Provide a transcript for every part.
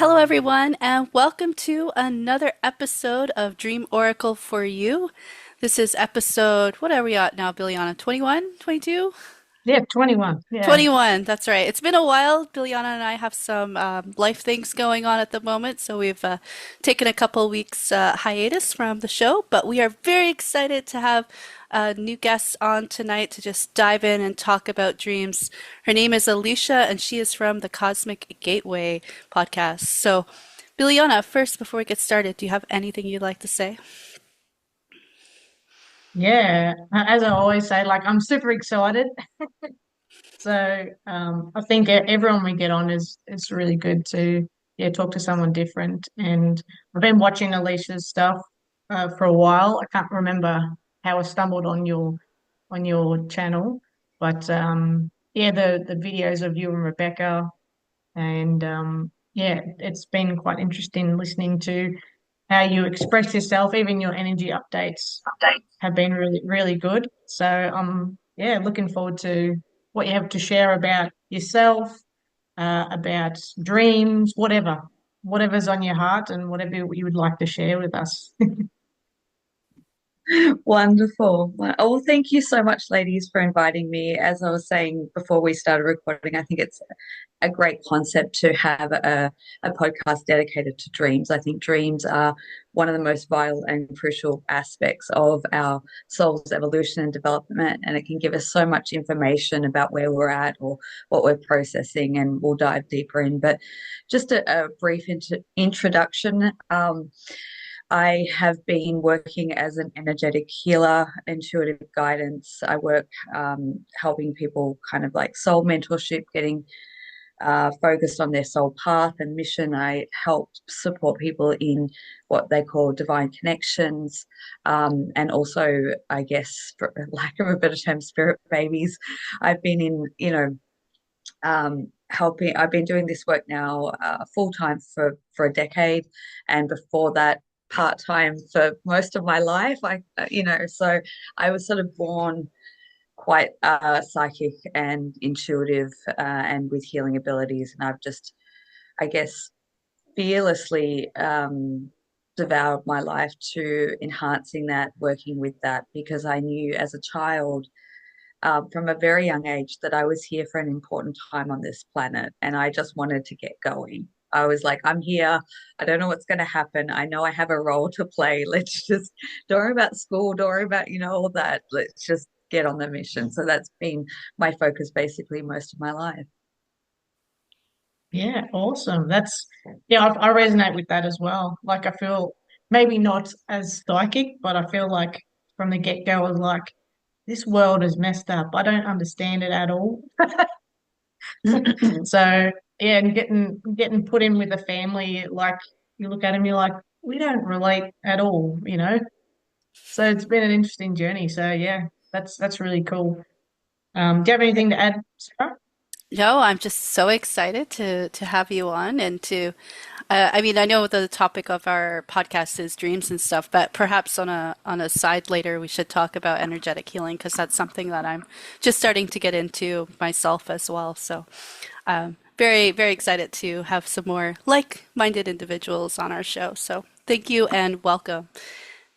Hello, everyone, and welcome to another episode of Dream Oracle for You. This is episode, what are we at now, Biljana? 21? 22? Yeah, 21. Yeah. 21, that's right. It's been a while. Biljana and I have some life things going on at the moment, so we've taken a couple weeks hiatus from the show, but we are very excited to have new guests on tonight to just dive in and talk about dreams. Her name is Alicia, and she is from the Cosmic Gateway podcast. So, Biljana, first, before we get started, do you have anything you'd like to say? Yeah. As I always say, like I'm super excited. So I think everyone we get on is really good to talk to someone different. And I've been watching Alicia's stuff for a while. I can't remember how I stumbled on your channel, but yeah, the videos of you and Rebecca, and yeah, it's been quite interesting listening to how you express yourself. Even your energy updates have been really good. So yeah, looking forward to what you have to share about yourself, about dreams, whatever's on your heart and whatever you would like to share with us. Wonderful. Well, thank you so much, ladies, for inviting me. As I was saying before we started recording, I think it's a great concept to have a podcast dedicated to dreams. I think dreams are one of the most vital and crucial aspects of our soul's evolution and development, and it can give us so much information about where we're at or what we're processing, and we'll dive deeper in. But just a brief introduction. I have been working as an energetic healer, intuitive guidance. I work helping people kind of like soul mentorship, getting focused on their soul path and mission. I help support people in what they call divine connections. And also, I guess, for lack of a better term, spirit babies. I've been in, helping. I've been doing this work now full time for a decade, and before that, part time for most of my life. So I was sort of born quite psychic and intuitive, and with healing abilities, and I've just, I guess, fearlessly devoured my life to enhancing that, working with that, because I knew as a child from a very young age that I was here for an important time on this planet, and I just wanted to get going. I was like, I'm here. I don't know what's going to happen. I know I have a role to play. Let's just don't worry about school, don't worry about, all that. Let's just get on the mission. So that's been my focus basically most of my life. Yeah, awesome. Yeah, I resonate with that as well. Like, I feel maybe not as psychic, but I feel like from the get-go, I was like, this world is messed up. I don't understand it at all. So yeah, and getting put in with a family, like you look at them, you're like, we don't relate at all. So it's been an interesting journey. So yeah, that's really cool. Do you have anything to add, Sarah? No, I'm just so excited to have you on and to I mean, I know the topic of our podcast is dreams and stuff, but perhaps on a side later we should talk about energetic healing because that's something that I'm just starting to get into myself as well. So, very very excited to have some more like-minded individuals on our show. So, thank you and welcome.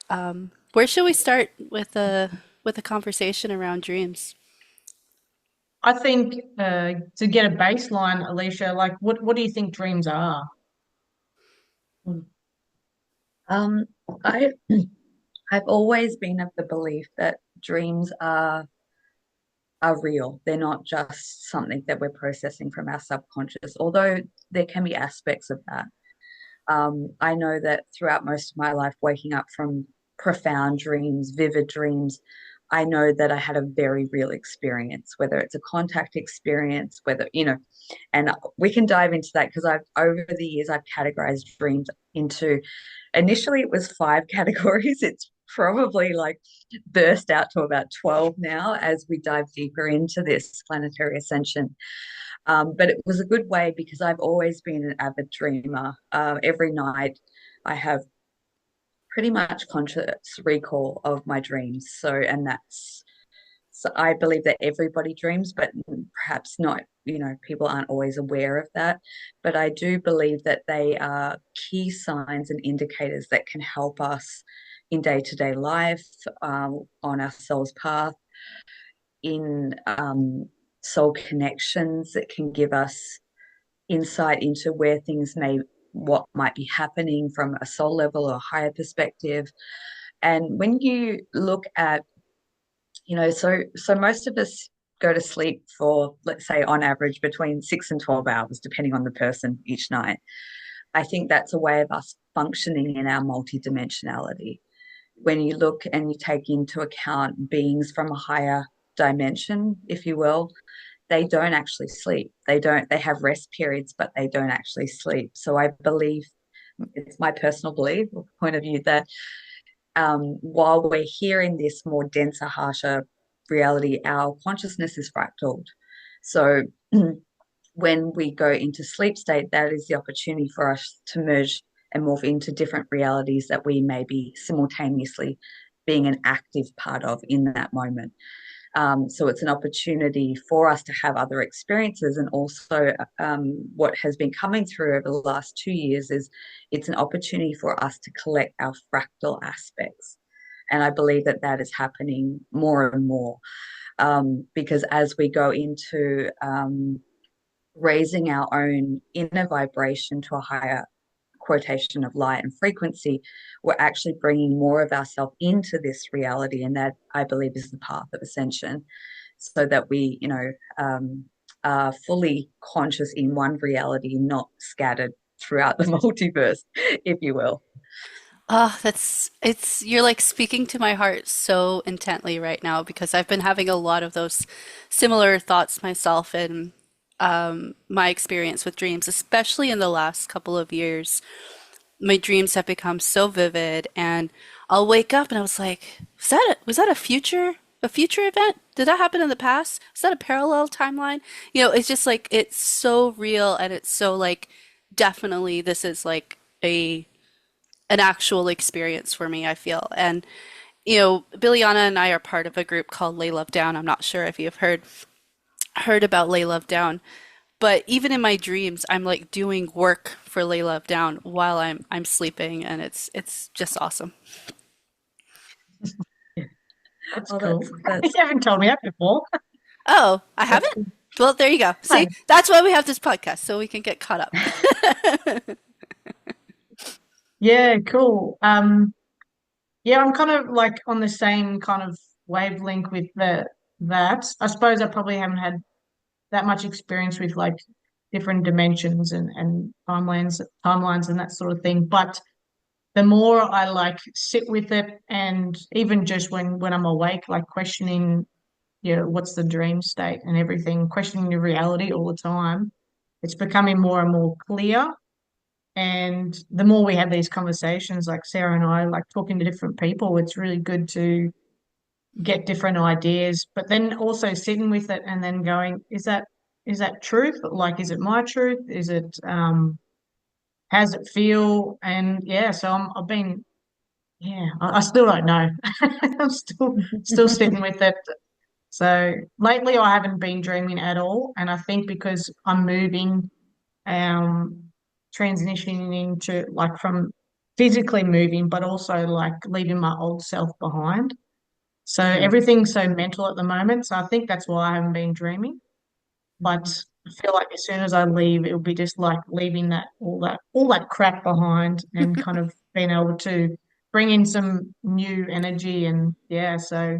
Where should we start with a conversation around dreams? I think to get a baseline, Alicia, like what do you think dreams are? Um, I I've always been of the belief that dreams are real. They're not just something that we're processing from our subconscious, although there can be aspects of that. I know that throughout most of my life, waking up from profound dreams, vivid dreams, I know that I had a very real experience, whether it's a contact experience, and we can dive into that because over the years, I've categorized dreams into, initially it was five categories. It's probably like burst out to about 12 now as we dive deeper into this planetary ascension. But it was a good way because I've always been an avid dreamer. Every night I have pretty much conscious recall of my dreams. So, and that's So I believe that everybody dreams, but perhaps not, people aren't always aware of that. But I do believe that they are key signs and indicators that can help us in day-to-day life, on our soul's path, in soul connections that can give us insight into where what might be happening from a soul level or higher perspective. And when you look at, so most of us go to sleep for, let's say, on average, between 6 and 12 hours, depending on the person each night. I think that's a way of us functioning in our multidimensionality. When you look and you take into account beings from a higher dimension, if you will, they don't actually sleep. They have rest periods, but they don't actually sleep. So I believe, it's my personal belief or point of view, that while we're here in this more denser, harsher reality, our consciousness is fractaled. So when we go into sleep state, that is the opportunity for us to merge and morph into different realities that we may be simultaneously being an active part of in that moment. So it's an opportunity for us to have other experiences. And also, what has been coming through over the last 2 years is it's an opportunity for us to collect our fractal aspects. And I believe that that is happening more and more, because as we go into raising our own inner vibration to a higher quotation of light and frequency, we're actually bringing more of ourselves into this reality. And that, I believe, is the path of ascension, so that we, are fully conscious in one reality, not scattered throughout the multiverse, if you will. Oh, you're like speaking to my heart so intently right now because I've been having a lot of those similar thoughts myself in my experience with dreams, especially in the last couple of years. My dreams have become so vivid, and I'll wake up and I was like, was that a future event? Did that happen in the past? Was that a parallel timeline? It's just like it's so real, and it's so like definitely this is like a an actual experience for me, I feel. And Billiana and I are part of a group called Lay Love Down. I'm not sure if you've heard about Lay Love Down, but even in my dreams, I'm like doing work for Lay Love Down while I'm sleeping, and it's just awesome. That's Oh, cool. You that's haven't told me that before. Oh, I That's haven't? Well, there you go. See, fun. that's why we have this podcast, so we can get caught up. Yeah, cool. Yeah, I'm kind of like on the same kind of wavelength with that. I suppose I probably haven't had that much experience with like different dimensions and timelines and that sort of thing. But the more I like sit with it, and even just when I'm awake, like questioning, what's the dream state and everything, questioning the reality all the time, it's becoming more and more clear. And the more we have these conversations, like Sarah and I, like talking to different people, it's really good to get different ideas, but then also sitting with it and then going, is that truth? Like, is it my truth? Is it how does it feel? And yeah, so I've been, yeah, I still don't know. I'm still sitting with it. So lately I haven't been dreaming at all. And I think because I'm moving, um, transitioning into like from physically moving, but also like leaving my old self behind. So mm, everything's so mental at the moment. So I think that's why I haven't been dreaming. But I feel like as soon as I leave, it'll be just like leaving that crap behind and kind of being able to bring in some new energy. And yeah, so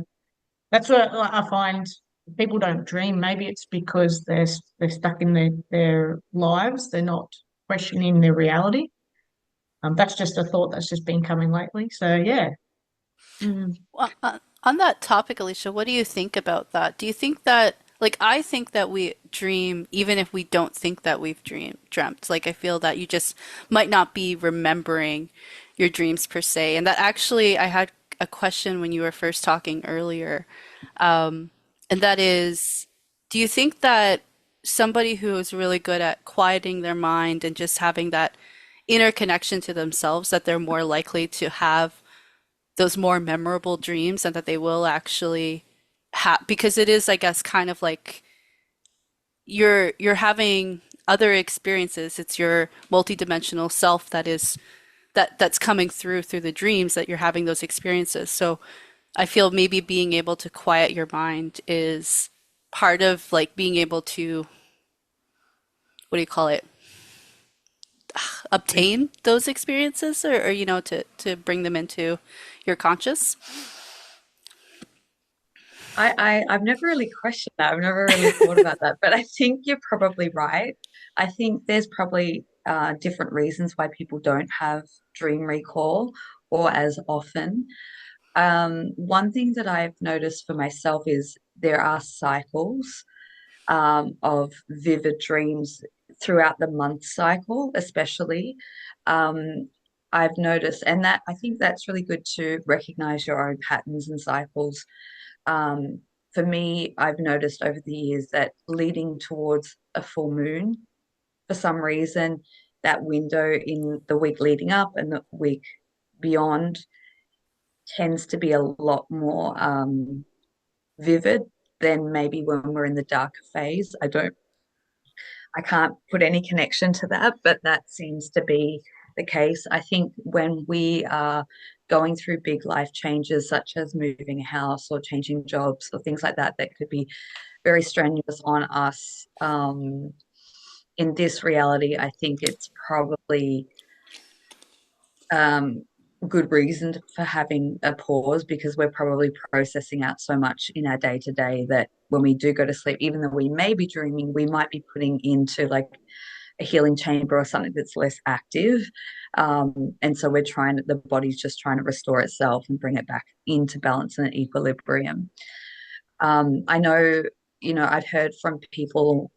that's what I find people don't dream. Maybe it's because they're stuck in their lives. They're not questioning their reality. That's just a thought that's just been coming lately. So yeah. mm. Well, on that topic, Alicia, what do you think about that? Do you think that, like, I think that we dream even if we don't think that we've dreamt. Like, I feel that you just might not be remembering your dreams per se. And that actually, I had a question when you were first talking earlier, and that is, do you think that somebody who is really good at quieting their mind and just having that inner connection to themselves, that they're more likely to have those more memorable dreams and that they will actually because it is, I guess, kind of like you're having other experiences. It's your multidimensional self that's coming through the dreams that you're having those experiences. So I feel maybe being able to quiet your mind is part of like being able to, what do you call it, obtain those experiences, or to bring them into your conscious. I've never really questioned that. I've never really thought about that, but I think you're probably right. I think there's probably different reasons why people don't have dream recall or as often. One thing that I've noticed for myself is there are cycles of vivid dreams throughout the month cycle, especially. Um, I've noticed, and that I think that's really good to recognize your own patterns and cycles. Um, for me, I've noticed over the years that leading towards a full moon, for some reason, that window in the week leading up and the week beyond tends to be a lot more vivid than maybe when we're in the darker phase. I can't put any connection to that, but that seems to be the case. I think when we are going through big life changes, such as moving a house or changing jobs or things like that, that could be very strenuous on us. In this reality, I think it's probably um, good reason for having a pause because we're probably processing out so much in our day to day that when we do go to sleep, even though we may be dreaming, we might be putting into like a healing chamber or something that's less active. And so the body's just trying to restore itself and bring it back into balance and equilibrium. I know, I'd heard from people,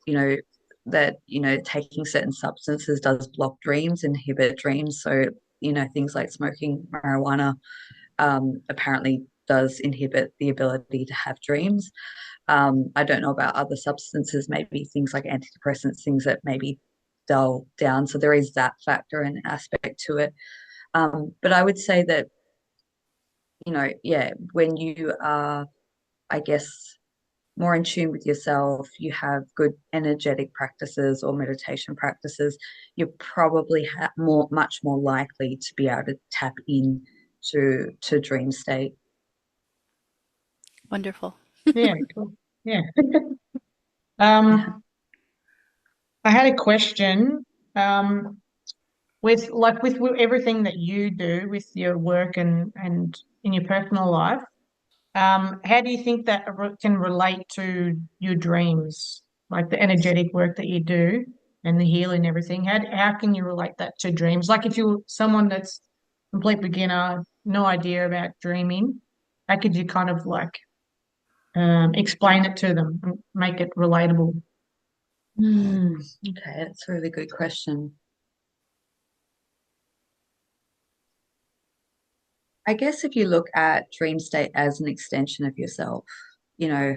that, taking certain substances does block dreams, inhibit dreams. So, things like smoking marijuana apparently does inhibit the ability to have dreams. I don't know about other substances, maybe things like antidepressants, things that maybe dull down. So there is that factor and aspect to it. But I would say that, yeah, when you are, I guess, more in tune with yourself, you have good energetic practices or meditation practices, you're probably much more likely to be able to tap in to dream state. Wonderful. Yeah, cool. Yeah. Yeah. Um, I had a question. With everything that you do with your work and in your personal life, how do you think that can relate to your dreams, like the energetic work that you do and the healing and everything? How can you relate that to dreams? Like if you're someone that's complete beginner, no idea about dreaming, how could you kind of like explain it to them and make it relatable? Okay, that's a really good question. I guess if you look at dream state as an extension of yourself, you know,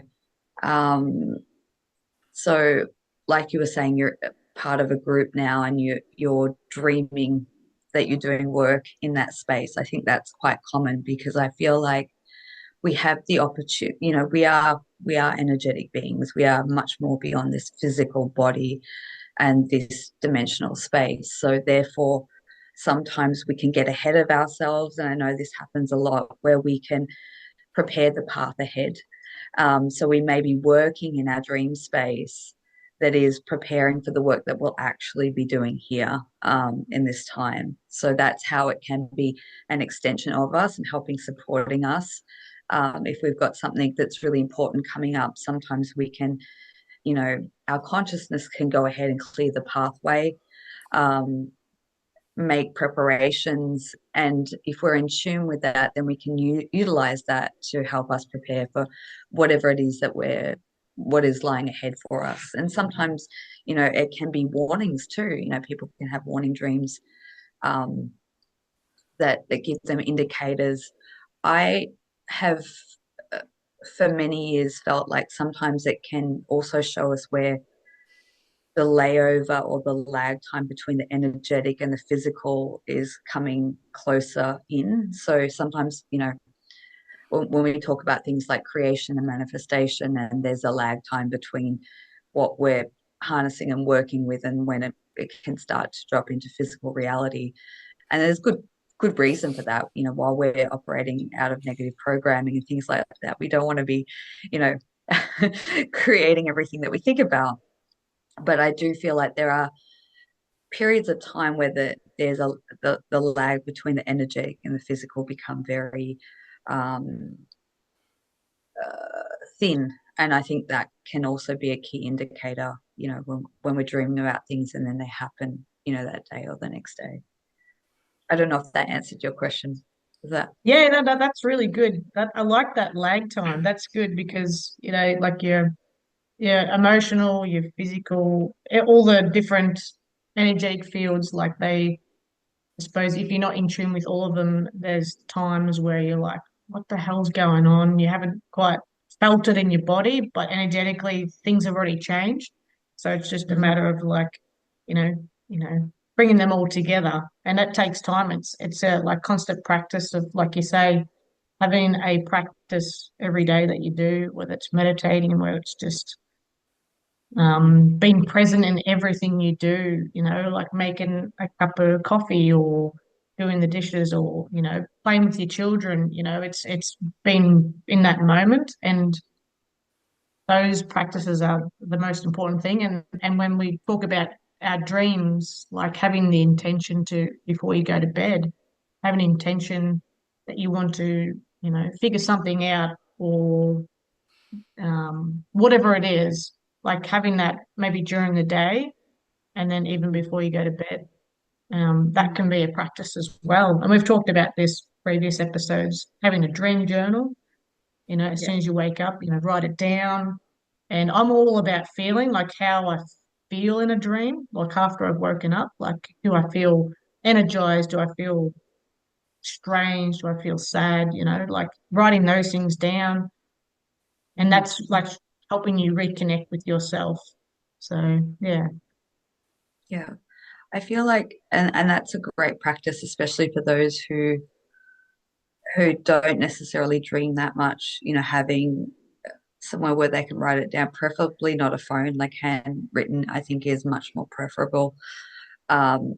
um, so like you were saying, you're part of a group now and you're dreaming that you're doing work in that space. I think that's quite common because I feel like we have the opportunity, we are energetic beings. We are much more beyond this physical body and this dimensional space. So therefore, sometimes we can get ahead of ourselves. And I know this happens a lot where we can prepare the path ahead. So we may be working in our dream space that is preparing for the work that we'll actually be doing here in this time. So that's how it can be an extension of us and helping supporting us. If we've got something that's really important coming up, sometimes we can, our consciousness can go ahead and clear the pathway, make preparations. And if we're in tune with that, then we can utilize that to help us prepare for whatever it is what is lying ahead for us. And sometimes, it can be warnings too. People can have warning dreams um, that give them indicators. I have, uh, for many years, felt like sometimes it can also show us where the layover or the lag time between the energetic and the physical is coming closer in. So sometimes, when we talk about things like creation and manifestation, and there's a lag time between what we're harnessing and working with and when it can start to drop into physical reality. And there's good reason for that. While we're operating out of negative programming and things like that, we don't want to be, creating everything that we think about. But I do feel like there are periods of time where there's the lag between the energetic and the physical become very um, thin. And I think that can also be a key indicator, when we're dreaming about things and then they happen, that day or the next day. I don't know if that answered your question. Is that? Yeah, no, that's really good. That I like that lag time. That's good because, like your emotional, your physical, all the different energetic fields, like I suppose if you're not in tune with all of them, there's times where you're like, what the hell's going on? You haven't quite felt it in your body, but energetically things have already changed. So it's just a Mm-hmm. matter of like, bringing them all together. And that takes time. It's a like constant practice of, like you say, having a practice every day that you do, whether it's meditating, whether it's just being present in everything you do, like making a cup of coffee or doing the dishes or, playing with your children, it's being in that moment. And those practices are the most important thing. And when we talk about our dreams, like having the intention to, before you go to bed, have an intention that you want to, figure something out or whatever it is, like having that maybe during the day and then even before you go to bed. That can be a practice as well. And we've talked about this previous episodes, having a dream journal, as Yeah. soon as you wake up, write it down. And I'm all about feeling like how I feel in a dream, like after I've woken up, like do I feel energized? Do I feel strange? Do I feel sad? Like writing those things down. And Mm-hmm. that's like helping you reconnect with yourself. So yeah. Yeah. I feel like, and that's a great practice, especially for those who don't necessarily dream that much, having somewhere where they can write it down, preferably not a phone, like handwritten, I think is much more preferable. Um,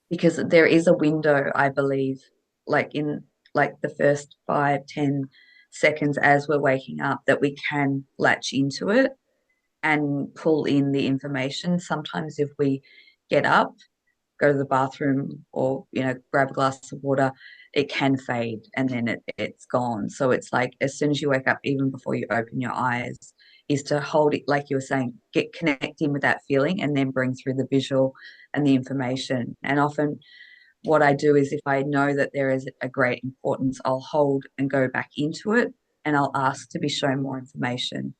because there is a window, I believe, like in like the first 5, 10 seconds as we're waking up, that we can latch into it and pull in the information. Sometimes if we get up, go to the bathroom, or grab a glass of water, it can fade and then it's gone. So it's like as soon as you wake up, even before you open your eyes, is to hold it, like you were saying, get connecting with that feeling and then bring through the visual and the information. And often what I do is, if I know that there is a great importance, I'll hold and go back into it, and I'll ask to be shown more information.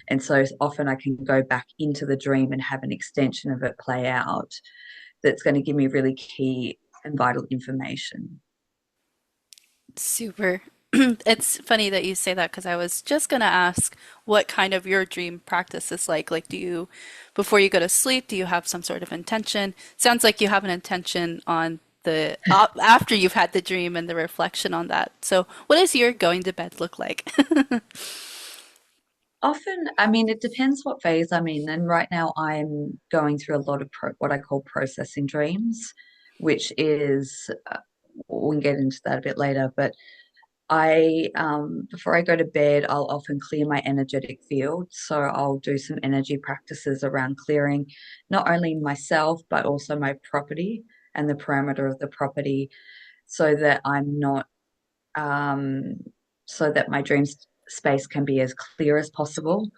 And so often I can go back into the dream and have an extension of it play out that's going to give me really key and vital information. Super. It's funny that you say that because I was just gonna ask what kind of your dream practice is like. Like, before you go to sleep, do you have some sort of intention? Sounds like you have an intention on the after you've had the dream and the reflection on that. So, what does your going to bed look like? Often, I mean, it depends what phase I'm in. And right now, I'm going through a lot of what I call processing dreams, which is, we can get into that a bit later, but before I go to bed, I'll often clear my energetic field. So I'll do some energy practices around clearing not only myself, but also my property and the parameter of the property, so that I'm not, um, so that my space can be as clear as possible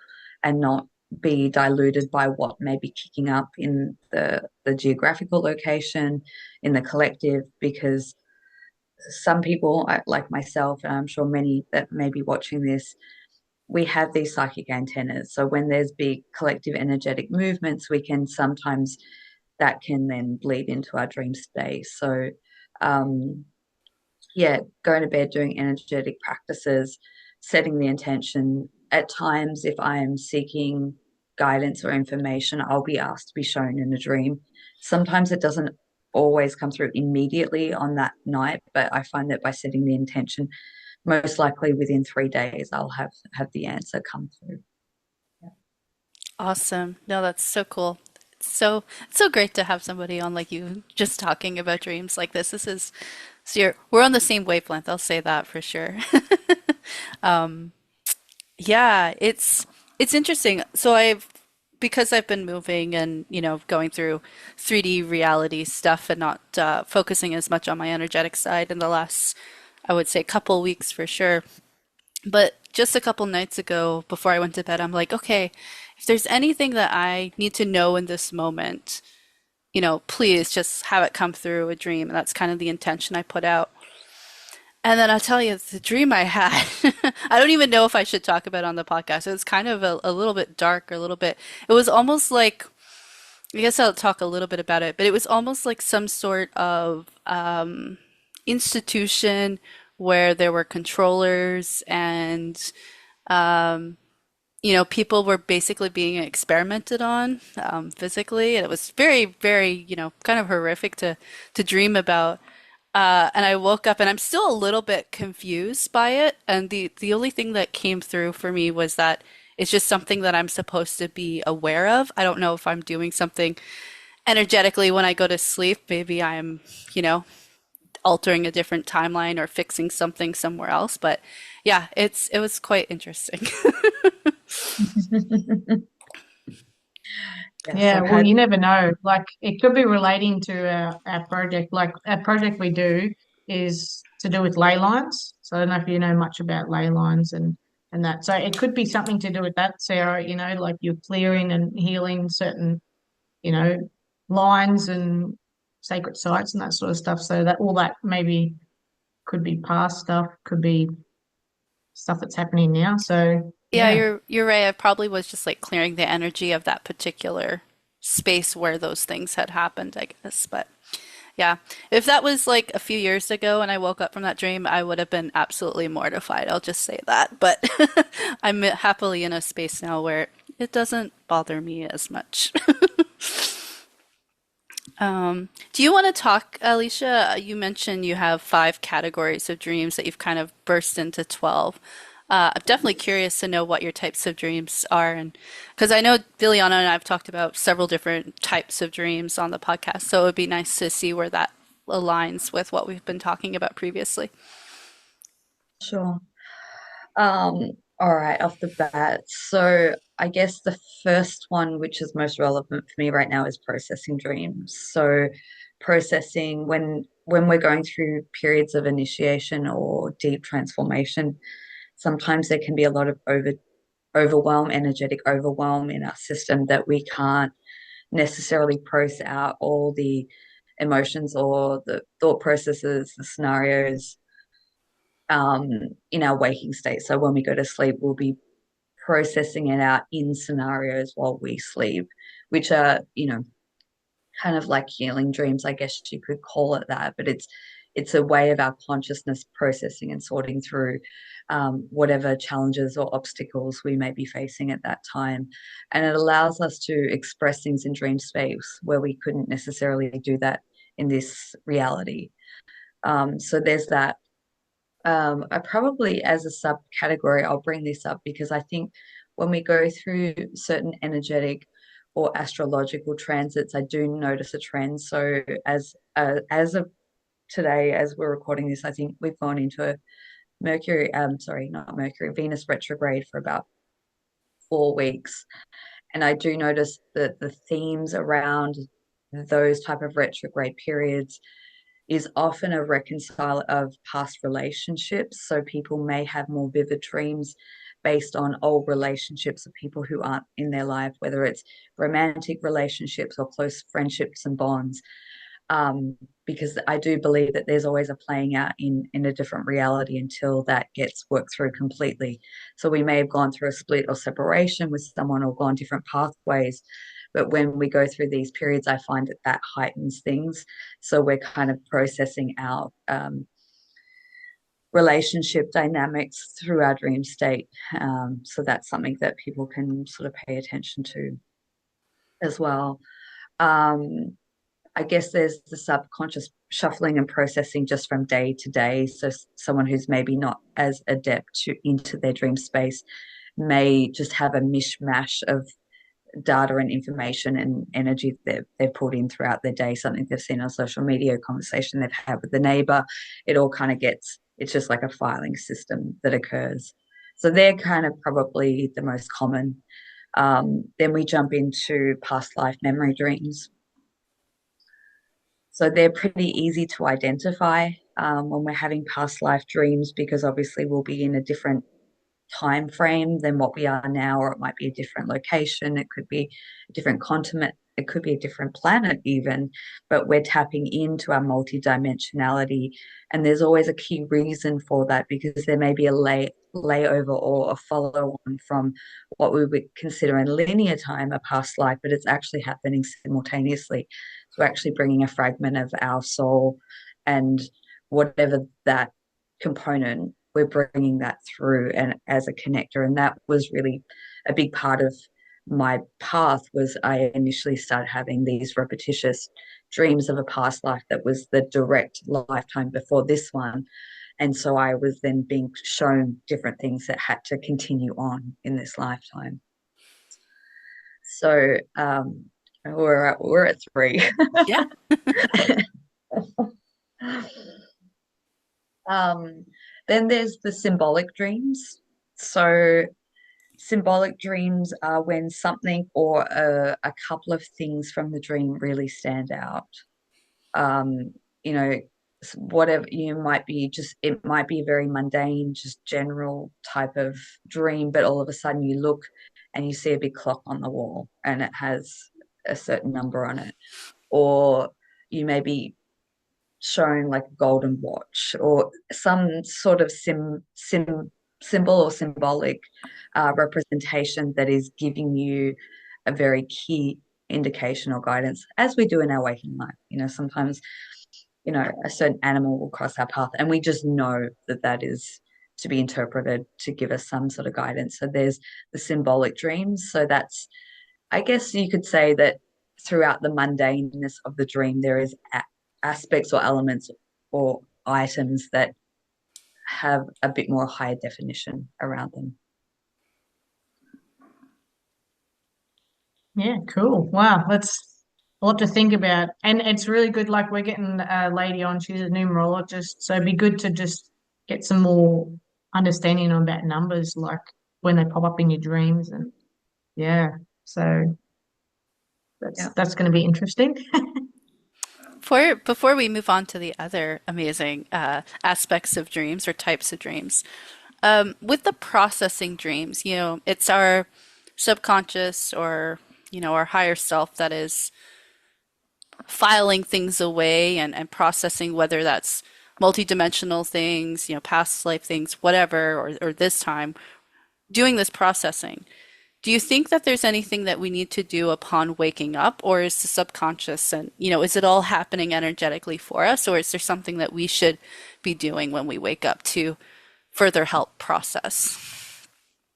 and not be diluted by what may be kicking up in the geographical location, in the collective, because some people, like myself, and I'm sure many that may be watching this, we have these psychic antennas. So when there's big collective energetic movements, we can sometimes, that can then bleed into our dream space. So, um, yeah, going to bed, doing energetic practices, setting the intention. At times, if I am seeking guidance or information, I'll be asked to be shown in a dream. Sometimes it doesn't always come through immediately on that night, but I find that by setting the intention, most likely within 3 days, I'll have the answer come through. Yeah. Awesome. No, that's so cool. It's so great to have somebody on like you just talking about dreams like this. This is so we're on the same wavelength. I'll say that for sure. Yeah, it's interesting. So I've because I've been moving and going through 3D reality stuff and not focusing as much on my energetic side in the last, I would say, couple weeks for sure. But just a couple nights ago, before I went to bed, I'm like, okay, if there's anything that I need to know in this moment, please just have it come through a dream. And that's kind of the intention I put out. And then I'll tell you the dream I had. I don't even know if I should talk about it on the podcast. It was kind of a little bit dark, or a little bit. It was almost like, I guess I'll talk a little bit about it, but it was almost like some sort of institution where there were controllers and people were basically being experimented on physically, and it was very, very, kind of horrific to dream about. And I woke up and I'm still a little bit confused by it. And the only thing that came through for me was that it's just something that I'm supposed to be aware of. I don't know if I'm doing something energetically when I go to sleep. Maybe I'm, altering a different timeline or fixing something somewhere else. But yeah, it was quite interesting. Yes, Yeah, I've well, had. you never know. Like, it could be relating to our project. Like, our project we do is to do with ley lines. So I don't know if you know much about ley lines and that. So it could be something to do with that, Sarah, like you're clearing and healing certain, you know, lines and sacred sites and that sort of stuff. So that all that maybe could be past stuff, could be stuff that's happening now. So Yeah, yeah. you're right. I probably was just like clearing the energy of that particular space where those things had happened, I guess. But yeah, if that was like a few years ago and I woke up from that dream, I would have been absolutely mortified. I'll just say that. But I'm happily in a space now where it doesn't bother me as much. Do you want to talk, Alicia? You mentioned you have 5 categories of dreams that you've kind of burst into 12. I'm definitely curious to know what your types of dreams are, and because I know Liliana and I have talked about several different types of dreams on the podcast, so it would be nice to see where that aligns with what we've been talking about previously. Sure. Um, all right, off the bat. So I guess the first one, which is most relevant for me right now, is processing dreams. So processing when we're going through periods of initiation or deep transformation, sometimes there can be a lot of overwhelm, energetic overwhelm in our system that we can't necessarily process out all the emotions or the thought processes, the scenarios um, in our waking state. So when we go to sleep, we'll be processing it out in scenarios while we sleep, which are, kind of like healing dreams, I guess you could call it that. But it's a way of our consciousness processing and sorting through whatever challenges or obstacles we may be facing at that time. And it allows us to express things in dream space where we couldn't necessarily do that in this reality. So there's that. I probably, as a subcategory, I'll bring this up because I think when we go through certain energetic or astrological transits, I do notice a trend. So as of today, as we're recording this, I think we've gone into a sorry, not Mercury, Venus retrograde for about 4 weeks, and I do notice that the themes around those type of retrograde periods is often a reconcile of past relationships. So people may have more vivid dreams based on old relationships of people who aren't in their life, whether it's romantic relationships or close friendships and bonds. Because I do believe that there's always a playing out in a different reality until that gets worked through completely. So we may have gone through a split or separation with someone or gone different pathways, but when we go through these periods, I find that that heightens things. So we're kind of processing our relationship dynamics through our dream state. So that's something that people can sort of pay attention to as well. Um, I guess there's the subconscious shuffling and processing just from day to day. So someone who's maybe not as adept into their dream space may just have a mishmash of data and information and energy that they've pulled in throughout their day, something they've seen on social media, a conversation they've had with the neighbor. It all kind of gets, it's just like a filing system that occurs. So they're kind of probably the most common. Then we jump into past life memory dreams. So they're pretty easy to identify when we're having past life dreams, because obviously we'll be in a different time frame than what we are now, or it might be a different location, it could be a different continent, it could be a different planet even, but we're tapping into our multidimensionality. And there's always a key reason for that, because there may be a layover or a follow on from what we would consider in linear time a past life, but it's actually happening simultaneously. So we're actually bringing a fragment of our soul, and whatever that component, we're bringing that through and as a connector. And that was really a big part of my path. Was I initially started having these repetitious dreams of a past life that was the direct lifetime before this one. And so I was then being shown different things that had to continue on in this lifetime. So we're at three. Yeah. um, then there's the symbolic dreams. So symbolic dreams are when something or a couple of things from the dream really stand out. Um, you know, whatever you might be, just it might be a very mundane, just general type of dream, but all of a sudden you look and you see a big clock on the wall and it has a certain number on it. Or you may be shown like a golden watch or some sort of symbol or symbolic representation that is giving you a very key indication or guidance, as we do in our waking life. Sometimes a certain animal will cross our path and we just know that that is to be interpreted to give us some sort of guidance. So there's the symbolic dreams. So that's, I guess you could say that throughout the mundaneness of the dream, there is aspects or elements or items that have a bit more higher definition around them. Yeah, cool. Wow, that's a lot to think about. And it's really good, like we're getting a lady on, she's a numerologist, so it'd be good to just get some more understanding about numbers, like when they pop up in your dreams. And yeah, so Yeah. that's going to be interesting. Before we move on to the other amazing aspects of dreams or types of dreams, with the processing dreams, it's our subconscious or, our higher self that is filing things away and processing, whether that's multidimensional things, past life things, whatever, or this time, doing this processing. Do you think that there's anything that we need to do upon waking up, or is the subconscious and, is it all happening energetically for us, or is there something that we should be doing when we wake up to further help process?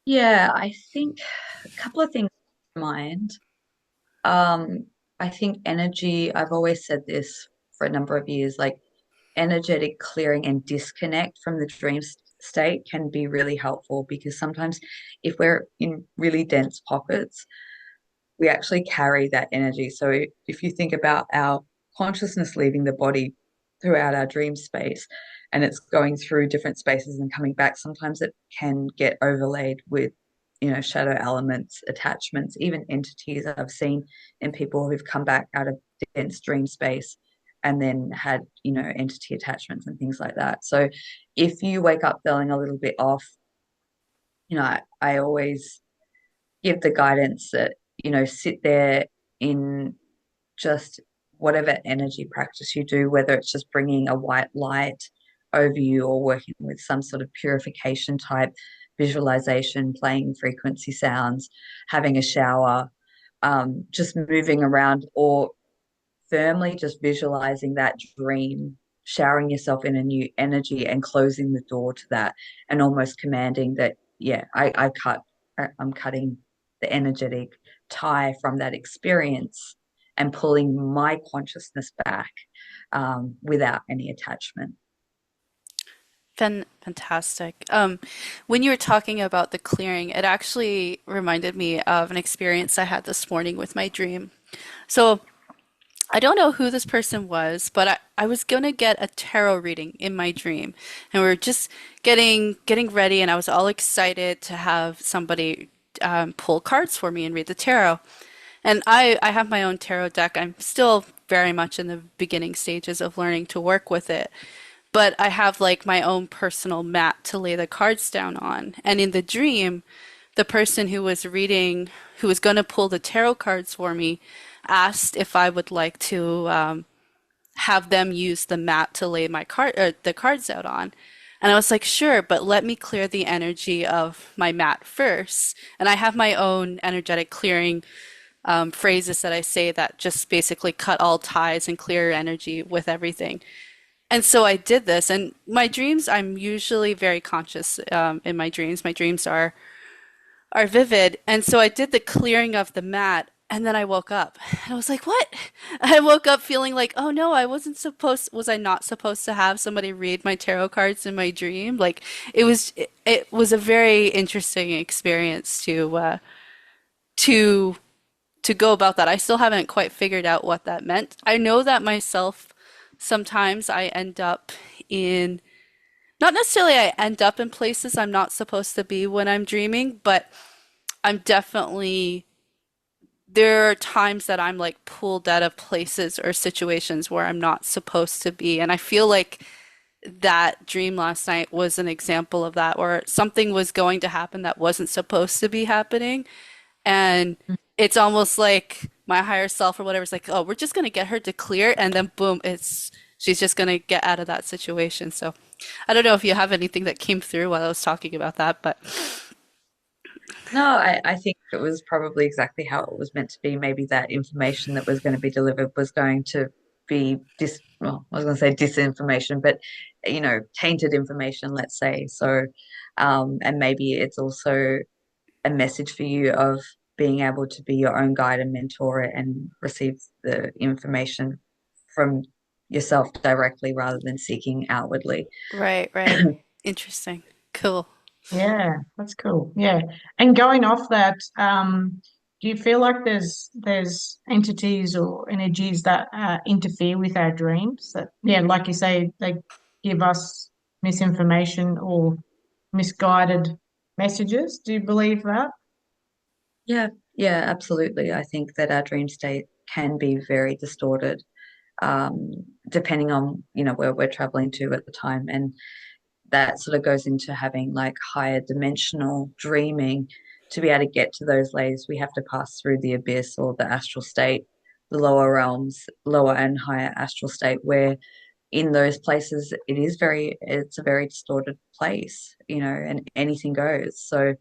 Yeah, I think a couple of things in mind. Um, I think energy, I've always said this for a number of years, like energetic clearing and disconnect from the dream state can be really helpful, because sometimes if we're in really dense pockets, we actually carry that energy. So if you think about our consciousness leaving the body throughout our dream space and it's going through different spaces and coming back, sometimes it can get overlaid with, shadow elements, attachments, even entities I've seen in people who've come back out of dense dream space and then had, entity attachments and things like that. So if you wake up feeling a little bit off, I always give the guidance that, sit there in just whatever energy practice you do, whether it's just bringing a white light over you or working with some sort of purification type visualization, playing frequency sounds, having a shower, just moving around, or firmly just visualizing that dream, showering yourself in a new energy and closing the door to that, and almost commanding that, yeah, I'm cutting the energetic tie from that experience and pulling my consciousness back without any attachment. Fantastic. When you were talking about the clearing, it actually reminded me of an experience I had this morning with my dream. So I don't know who this person was, but I was gonna get a tarot reading in my dream, and we were just getting ready, and I was all excited to have somebody pull cards for me and read the tarot. And I have my own tarot deck. I'm still very much in the beginning stages of learning to work with it. But I have like my own personal mat to lay the cards down on. And in the dream, the person who was reading, who was going to pull the tarot cards for me, asked if I would like to have them use the mat to lay the cards out on. And I was like, sure, but let me clear the energy of my mat first. And I have my own energetic clearing phrases that I say that just basically cut all ties and clear energy with everything. And so I did this, and my dreams, I'm usually very conscious in my dreams. My dreams are vivid, and so I did the clearing of the mat, and then I woke up, and I was like, "What?" I woke up feeling like, "Oh no, was I not supposed to have somebody read my tarot cards in my dream?" Like it was a very interesting experience to to go about that. I still haven't quite figured out what that meant. I know that myself, sometimes I end up in, not necessarily I end up in places I'm not supposed to be when I'm dreaming, but I'm definitely, there are times that I'm like pulled out of places or situations where I'm not supposed to be. And I feel like that dream last night was an example of that, where something was going to happen that wasn't supposed to be happening. And it's almost like my higher self or whatever is like, oh, we're just gonna get her to clear, and then boom, it's she's just gonna get out of that situation. So I don't know if you have anything that came through while I was talking about that, but No, I think it was probably exactly how it was meant to be. Maybe that information that was going to be delivered was going to be well, I was going to say disinformation, but tainted information, let's say. So, and maybe it's also a message for you of being able to be your own guide and mentor and receive the information from yourself directly rather than seeking outwardly. right, right. Interesting. Cool. Yeah, that's cool. Yeah. And going off that, do you feel like there's entities or energies that interfere with our dreams that, yeah, like you say, they give us misinformation or misguided messages? Do you believe that? Yeah, yeah, absolutely. I think that our dream state can be very distorted, um, depending on, where we're traveling to at the time. And that sort of goes into having like higher dimensional dreaming. To be able to get to those layers, we have to pass through the abyss or the astral state, the lower realms, lower and higher astral state, where in those places it's a very distorted place, and anything goes. So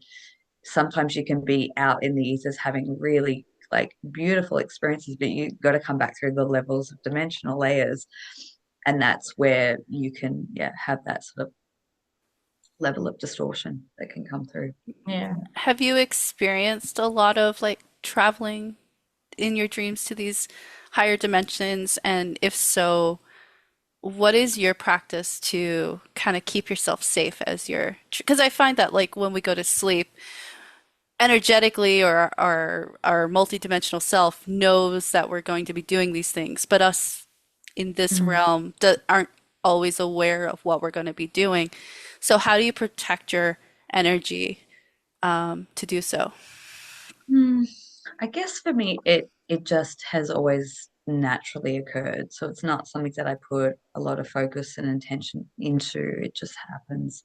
sometimes you can be out in the ethers having really like beautiful experiences, but you got to come back through the levels of dimensional layers. And that's where you can, yeah, have that sort of level of distortion that can come through. Yeah. Have you experienced a lot of like traveling in your dreams to these higher dimensions? And if so, what is your practice to kind of keep yourself safe as because I find that like when we go to sleep, energetically or our multidimensional self knows that we're going to be doing these things, but us in this Mm. realm that aren't always aware of what we're going to be doing. So how do you protect your energy to do so? Hmm. I guess for me, it just has always naturally occurred. So it's not something that I put a lot of focus and intention into. It just happens.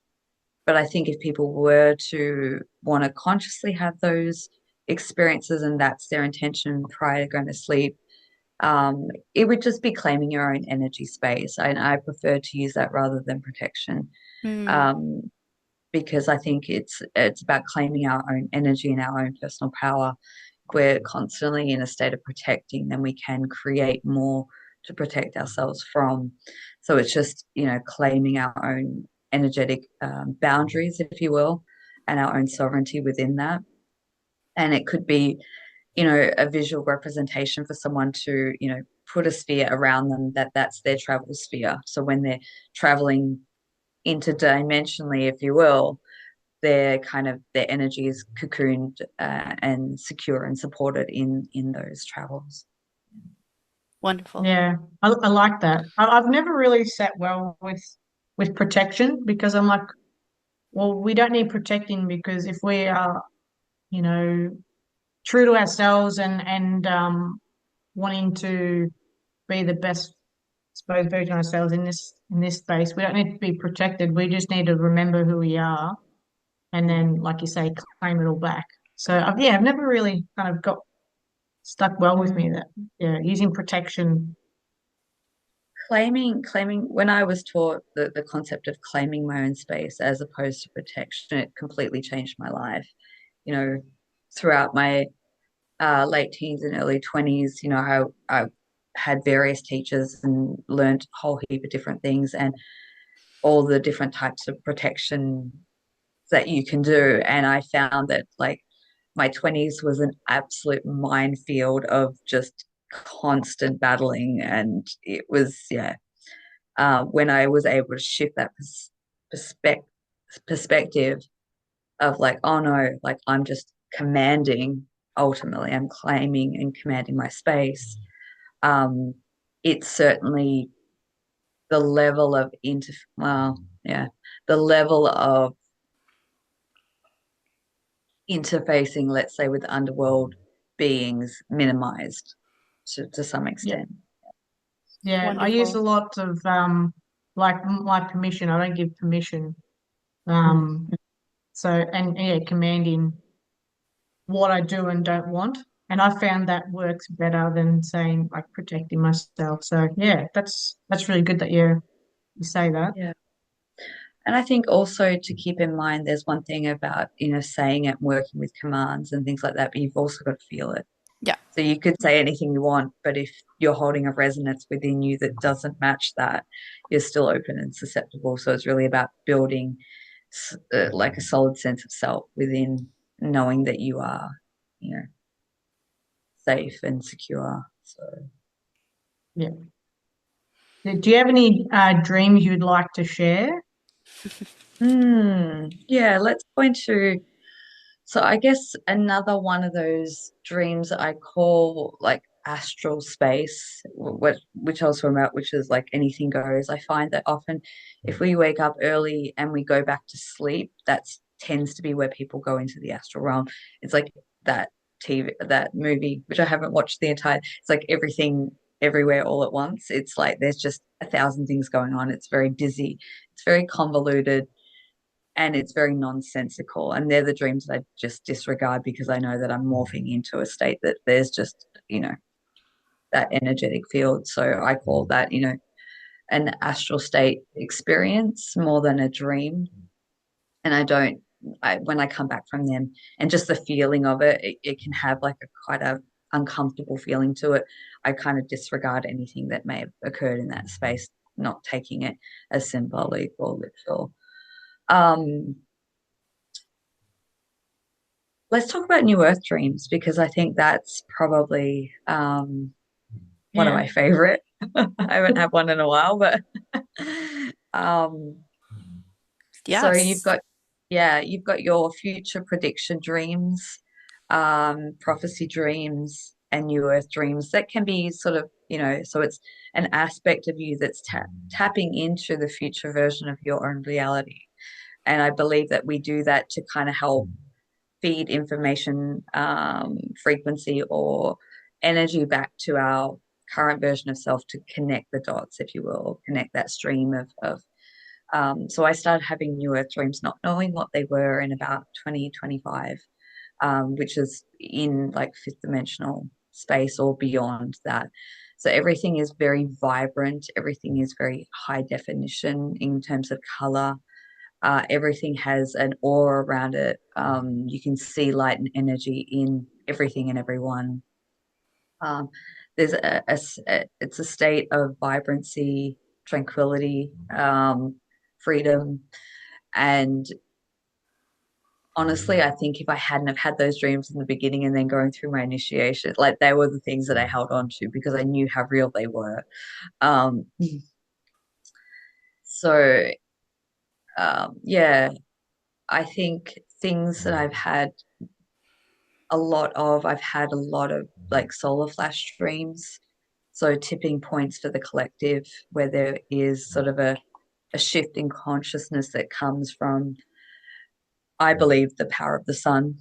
But I think if people were to want to consciously have those experiences and that's their intention prior to going to sleep, it would just be claiming your own energy space. And I prefer to use that rather than protection, Hmm. um, because I think it's about claiming our own energy and our own personal power. If we're constantly in a state of protecting, then we can create more to protect ourselves from. So it's just, claiming our own energetic boundaries, if you will, and our own sovereignty within that. And it could be a visual representation for someone to, put a sphere around them that's their travel sphere. So when they're traveling interdimensionally, if you will, their energy is cocooned and secure and supported in those travels. Wonderful. Yeah, I like that. I've never really sat well with protection because I'm like, well, we don't need protecting because if we are, you know, true to ourselves and wanting to be the best, I suppose, version of ourselves in this space, we don't need to be protected. We just need to remember who we are and then, like you say, claim it all back. So yeah, I've never really kind of got stuck well with me Mm. that yeah, using protection. Claiming when I was taught the concept of claiming my own space as opposed to protection, it completely changed my life. You know, throughout my late teens and early 20s, I had various teachers and learned a whole heap of different things and all the different types of protection that you can do. And I found that like my 20s was an absolute minefield of just constant battling. And it was, yeah, when I was able to shift that perspective, perspective of like, oh no, like I'm just commanding, ultimately, I'm claiming and commanding my space. Um, it's certainly the level of well, yeah, the level of interfacing, let's say, with underworld beings minimized to some Yeah, extent. yeah. I use Wonderful. a lot of like permission. I don't give permission. Mm. Um, so and yeah, commanding what I do and don't want. And I found that works better than saying like protecting myself. So yeah, that's really good that you say that. Yeah. And I think also to keep in mind, there's one thing about, saying it and working with commands and things like that, but you've also got to feel it. Yeah. So you could say anything you want, but if you're holding a resonance within you that doesn't match that, you're still open and susceptible. So it's really about building like a solid sense of self within knowing that you are, you know, safe and secure. So, Yeah. Do you have any dreams you'd like to share? yeah, let's go into. So I guess another one of those dreams I call like astral space, which I was talking about, which is like anything goes. I find that often if we wake up early and we go back to sleep, that tends to be where people go into the astral realm. It's like that that movie, which I haven't watched the entire, it's like everything everywhere all at once. It's like there's just a thousand things going on. It's very busy. It's very convoluted and it's very nonsensical. And they're the dreams that I just disregard because I know that I'm morphing into a state that there's just, that energetic field. So I call that, an astral state experience more than a dream. And when I come back from them and just the feeling of it can have like a quite a uncomfortable feeling to it. I kind of disregard anything that may have occurred in that space, not taking it as symbolic or literal. Um, Let's talk about New Earth dreams because I think that's probably one of Yeah. my favorite. I haven't had one in a while, but um, so Yes. you've got your future prediction dreams, prophecy dreams, and New Earth dreams. That can be sort of, so it's an aspect of you that's tapping into the future version of your own reality. And I believe that we do that to kind of help feed information frequency or energy back to our current version of self to connect the dots, if you will, connect that stream of so I started having new earth dreams, not knowing what they were in about 2025, which is in like fifth dimensional space or beyond that. So everything is very vibrant, everything is very high definition in terms of color, everything has an aura around it. You can see light and energy in everything and everyone. Um, there's it's a state of vibrancy, tranquility, freedom, and honestly, I think if I hadn't have had those dreams in the beginning and then going through my initiation, like they were the things that I held on to because I knew how real they were. Um, so yeah, I think things that I've had a lot of like solar flash dreams. So tipping points for the collective where there is sort of a shift in consciousness that comes from, I believe, the power of the sun.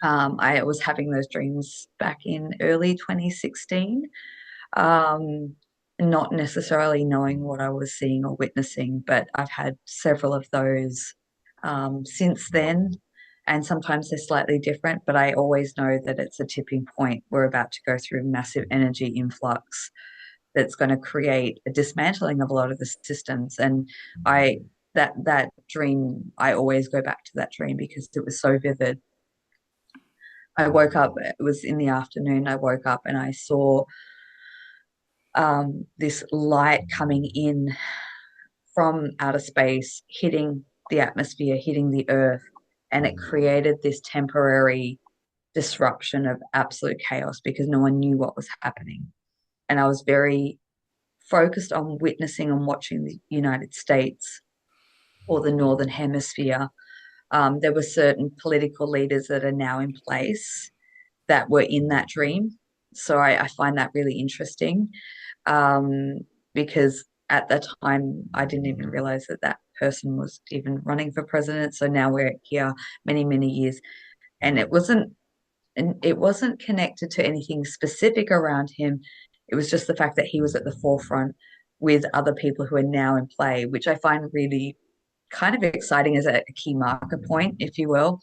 I was having those dreams back in early 2016, um, not necessarily knowing what I was seeing or witnessing, but I've had several of those since then. And sometimes they're slightly different, but I always know that it's a tipping point. We're about to go through massive energy influx that's going to create a dismantling of a lot of the systems. And I that dream, I always go back to that dream because it was so vivid. I woke up, it was in the afternoon. I woke up and I saw this light coming in from outer space, hitting the atmosphere, hitting the earth, and it created this temporary disruption of absolute chaos because no one knew what was happening. And I was very focused on witnessing and watching the United States or the Northern Hemisphere. There were certain political leaders that are now in place that were in that dream. So I find that really interesting, um, because at the time I didn't even realize that that person was even running for president. So now we're here many, many years, and it wasn't connected to anything specific around him. It was just the fact that he was at the forefront with other people who are now in play, which I find really kind of exciting as a key marker point, if you will.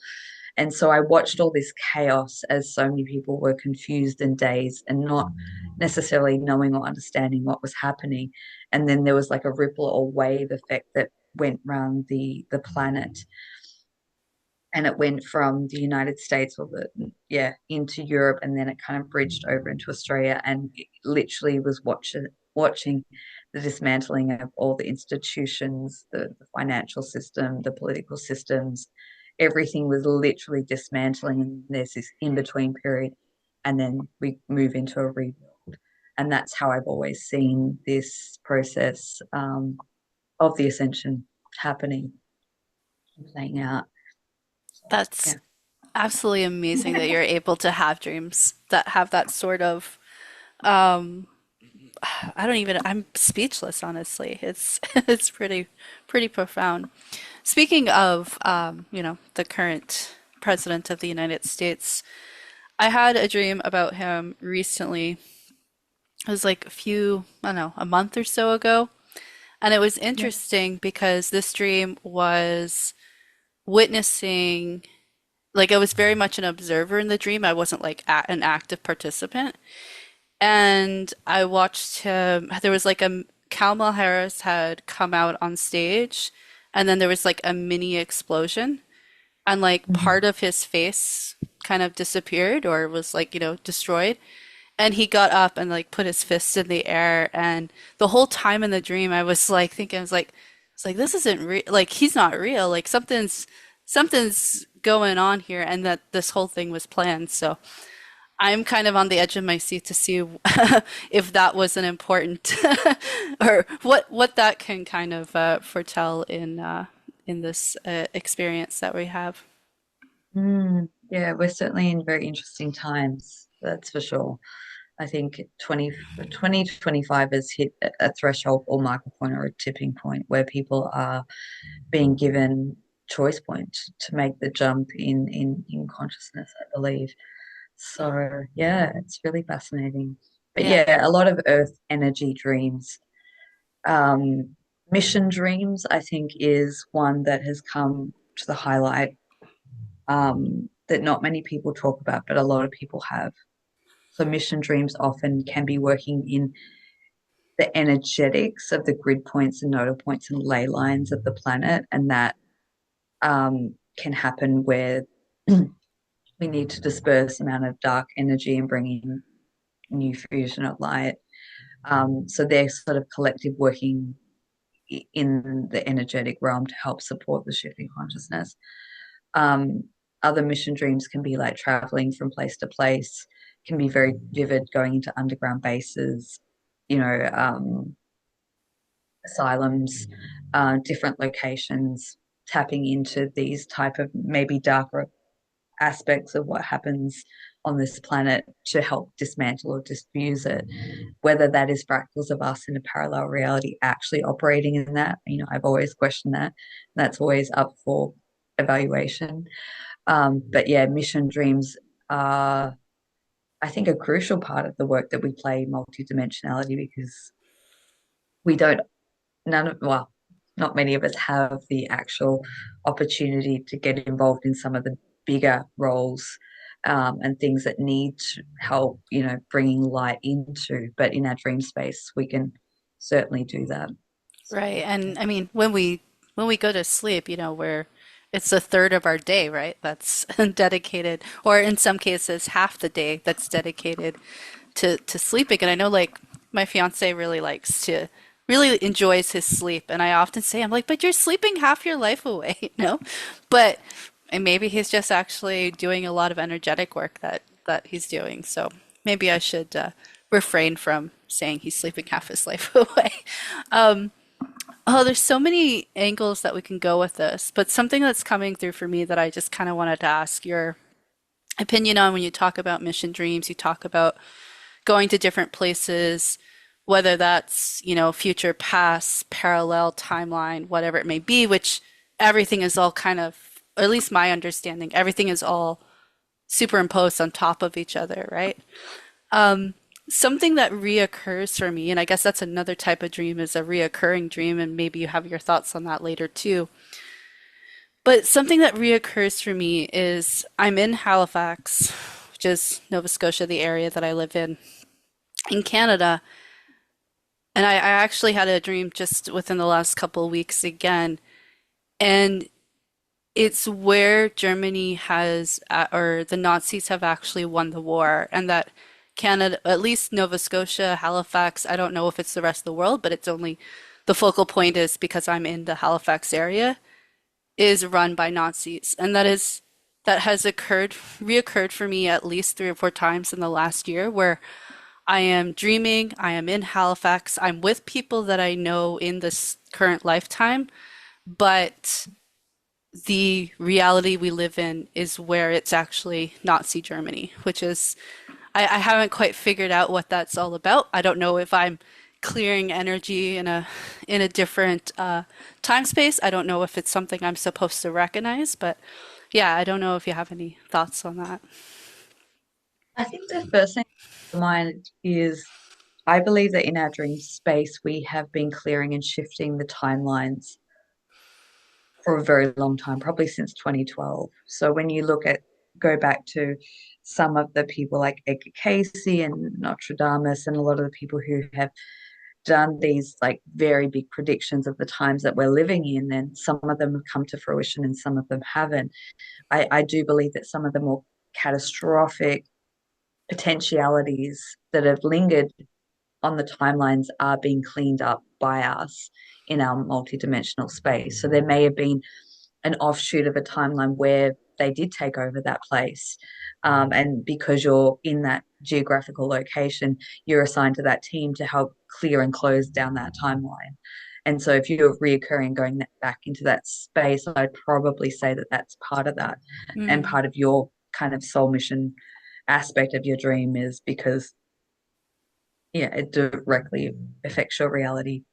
And so I watched all this chaos as so many people were confused and dazed and not necessarily knowing or understanding what was happening. And then there was like a ripple or wave effect that went around the planet. And it went from the United States or into Europe, and then it kind of bridged over into Australia, and it literally was watching the dismantling of all the institutions, the financial system, the political systems. Everything was literally dismantling, and there's this in between period, and then we move into a rebuild. And that's how I've always seen this process, of the ascension happening and playing out. So, That's yeah. absolutely amazing that you're able to have dreams that have that sort of um I don't even I'm speechless honestly. It's it's pretty profound. Speaking of the current president of the United States, I had a dream about him recently. It was like I don't know, a month or so ago. And it was Yeah. interesting because this dream was witnessing, like I was very much an observer in the dream. I wasn't like an active participant. And I watched him, there was like Kamala Harris had come out on stage, and then there was like a mini explosion, and like Mhm. part of his face kind of disappeared or was like, destroyed. And he got up and like put his fists in the air. And the whole time in the dream, I was like thinking, I was like, this isn't real. Like he's not real. Like something's going on here, and that this whole thing was planned. So I'm kind of on the edge of my seat to see if that was an important or what that can kind of foretell in this experience that we have. Yeah, we're certainly in very interesting times, that's for sure. I think 2025 has hit a threshold or marker point or a tipping point where people are being given choice points to make the jump in consciousness, I believe. So yeah, it's really fascinating. But Yeah, yeah, a lot of earth energy dreams. Um, mission dreams, I think, is one that has come to the highlight, that not many people talk about, but a lot of people have. So mission dreams often can be working in the energetics of the grid points and nodal points and ley lines of the planet, and that can happen where we need to disperse amount of dark energy and bring in new fusion of light. So they're sort of collective working in the energetic realm to help support the shift in consciousness. Um, Other mission dreams can be like traveling from place to place, can be very vivid, going into underground bases, you know, asylums, different locations, tapping into these type of maybe darker aspects of what happens on this planet to help dismantle or diffuse it. Whether that is fractals of us in a parallel reality actually operating in that, I've always questioned that. That's always up for evaluation. But yeah, mission dreams are, I think, a crucial part of the work that we play multidimensionality, because we don't, none of, well, not many of us have the actual opportunity to get involved in some of the bigger roles, and things that need help, bringing light into. But in our dream space, we can certainly do that. So, Right. And I mean, when we go to sleep, we're it's a third of our day, right? That's dedicated, or in some cases, half the day that's dedicated to sleeping. And I know like my fiance really enjoys his sleep. And I often say, I'm like, but you're sleeping half your life away, But and maybe he's just actually doing a lot of energetic work that he's doing. So maybe I should refrain from saying he's sleeping half his life away. Oh, there's so many angles that we can go with this, but something that's coming through for me that I just kind of wanted to ask your opinion on when you talk about mission dreams, you talk about going to different places, whether that's, future, past, parallel, timeline, whatever it may be, which everything is all kind of, or at least my understanding, everything is all superimposed on top of each other, right? Something that reoccurs for me, and I guess that's another type of dream, is a reoccurring dream, and maybe you have your thoughts on that later too. But something that reoccurs for me is I'm in Halifax, which is Nova Scotia, the area that I live in Canada, and I actually had a dream just within the last couple of weeks again, and it's where Germany has, or the Nazis have actually won the war, and that Canada, at least Nova Scotia, Halifax, I don't know if it's the rest of the world, but it's only the focal point is because I'm in the Halifax area, is run by Nazis. And that has reoccurred for me at least 3 or 4 times in the last year where I am dreaming, I am in Halifax, I'm with people that I know in this current lifetime, but the reality we live in is where it's actually Nazi Germany, which is, I haven't quite figured out what that's all about. I don't know if I'm clearing energy in a different time space. I don't know if it's something I'm supposed to recognize, but yeah, I don't know if you have any thoughts on that. I think the first thing to mind is, I believe that in our dream space, we have been clearing and shifting the timelines for a very long time, probably since 2012. So when you go back to some of the people like Edgar Casey and Nostradamus and a lot of the people who have done these like very big predictions of the times that we're living in, then some of them have come to fruition and some of them haven't. I do believe that some of the more catastrophic potentialities that have lingered on the timelines are being cleaned up by us in our multidimensional space. So there may have been an offshoot of a timeline where they did take over that place. And because you're in that geographical location, you're assigned to that team to help clear and close down that timeline. And so if you're reoccurring going back into that space, I'd probably say that that's part of that. And Mm. part of your kind of soul mission aspect of your dream is because, yeah, it directly affects your reality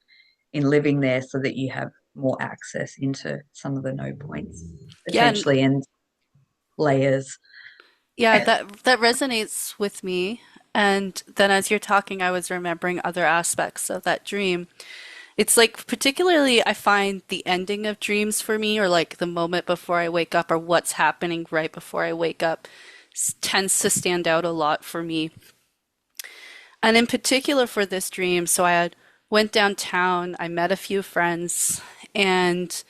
in living there so that you have more access into some of the node points Yeah, and potentially and layers. yeah, that resonates with me. And then as you're talking, I was remembering other aspects of that dream. It's like particularly I find the ending of dreams for me, or like the moment before I wake up, or what's happening right before I wake up, tends to stand out a lot for me. And in particular for this dream, so I had went downtown, I met a few friends, and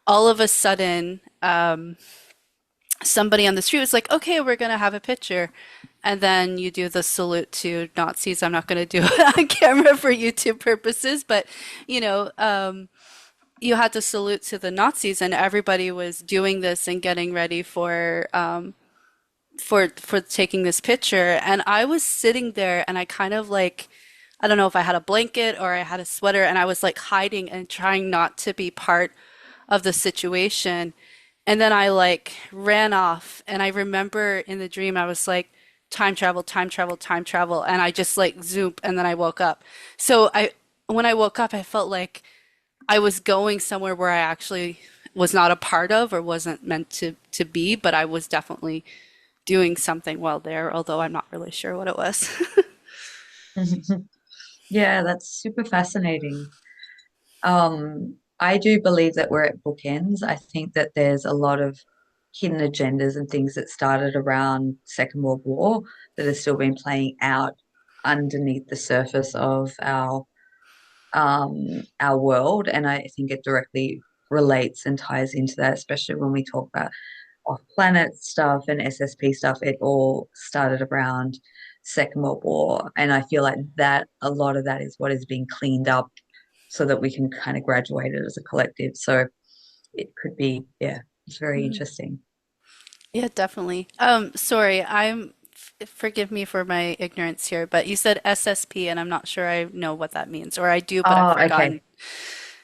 all of a sudden, somebody on the street was like, "Okay, we're gonna have a picture." And then you do the salute to Nazis. I'm not going to do it on camera for YouTube purposes, but you know, you had to salute to the Nazis, and everybody was doing this and getting ready for taking this picture. And I was sitting there, and I kind of like, I don't know if I had a blanket or I had a sweater, and I was like hiding and trying not to be part of the situation. And then I like ran off, and I remember in the dream I was like, time travel, time travel, time travel, and I just like zoop, and then I woke up. So when I woke up, I felt like I was going somewhere where I actually was not a part of or wasn't meant to be, but I was definitely doing something while there, although I'm not really sure what it was. Yeah, that's super fascinating. I do believe that we're at bookends. I think that there's a lot of hidden agendas and things that started around Second World War that have still been playing out underneath the surface of our world, and I think it directly relates and ties into that, especially when we talk about off-planet stuff and SSP stuff. It all started around Second World War, and I feel like that a lot of that is what is being cleaned up so that we can kind of graduate it as a collective. So it could be, yeah, it's very Hmm. interesting. Yeah, definitely. Sorry, forgive me for my ignorance here, but you said SSP, and I'm not sure I know what that means, or I do, but I've Oh, okay.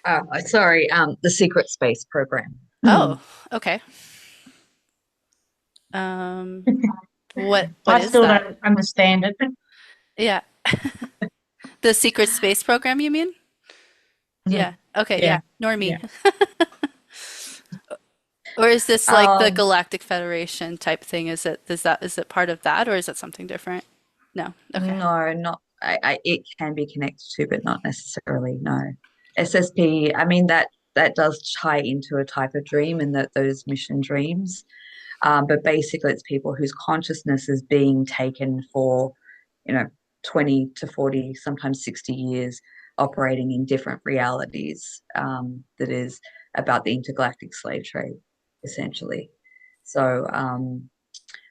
forgotten. Sorry, the secret space program. Oh, okay. Um, what I is still that? don't understand it. Yeah, the secret space program, you mean? Yeah. Mhm. Okay, Yeah, yeah. Nor yeah. me. Or is this like the Um, Galactic Federation type thing? Is it part of that, or is it something different? No. Okay. no, not it can be connected to, but not necessarily. No, SSP. I mean that does tie into a type of dream, and that those mission dreams. But basically, it's people whose consciousness is being taken for, you know, 20 to 40, sometimes 60 years, operating in different realities. That is about the intergalactic slave trade, essentially. So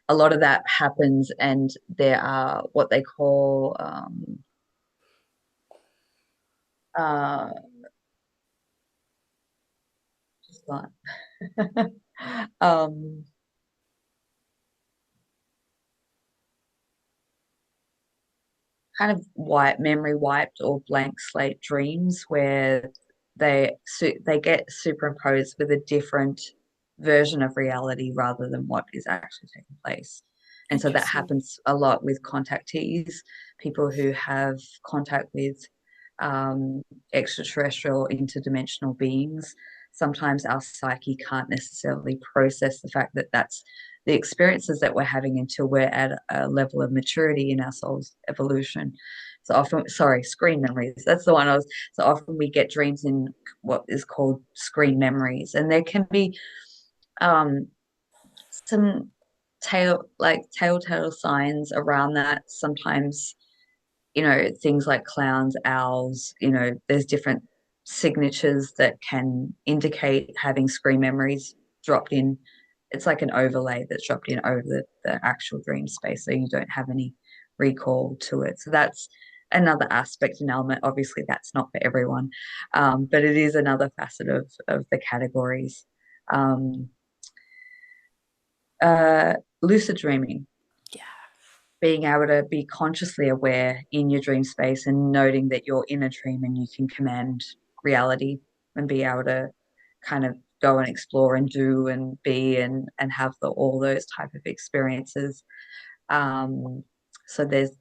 a lot of that happens, and there are what they call uh, just like um, kind of memory wiped or blank slate dreams where they get superimposed with a different version of reality rather than what is actually taking place. And so that Interesting. happens a lot with contactees, people who have contact with um, extraterrestrial interdimensional beings. Sometimes our psyche can't necessarily process the fact that that's the experiences that we're having until we're at a level of maturity in our soul's evolution. So often, sorry, screen memories. That's the one I was. So often we get dreams in what is called screen memories, and there can be um, some telltale signs around that. Sometimes, things like clowns, owls. There's different signatures that can indicate having screen memories dropped in. It's like an overlay that's dropped in over the actual dream space, so you don't have any recall to it. So that's another aspect and element. Obviously, that's not for everyone, but it is another facet of the categories. Um, lucid dreaming, Yeah. being able to be consciously aware in your dream space and noting that you're in a dream and you can command reality and be able to kind of go and explore and do and be and have all those type of experiences. Um, so there's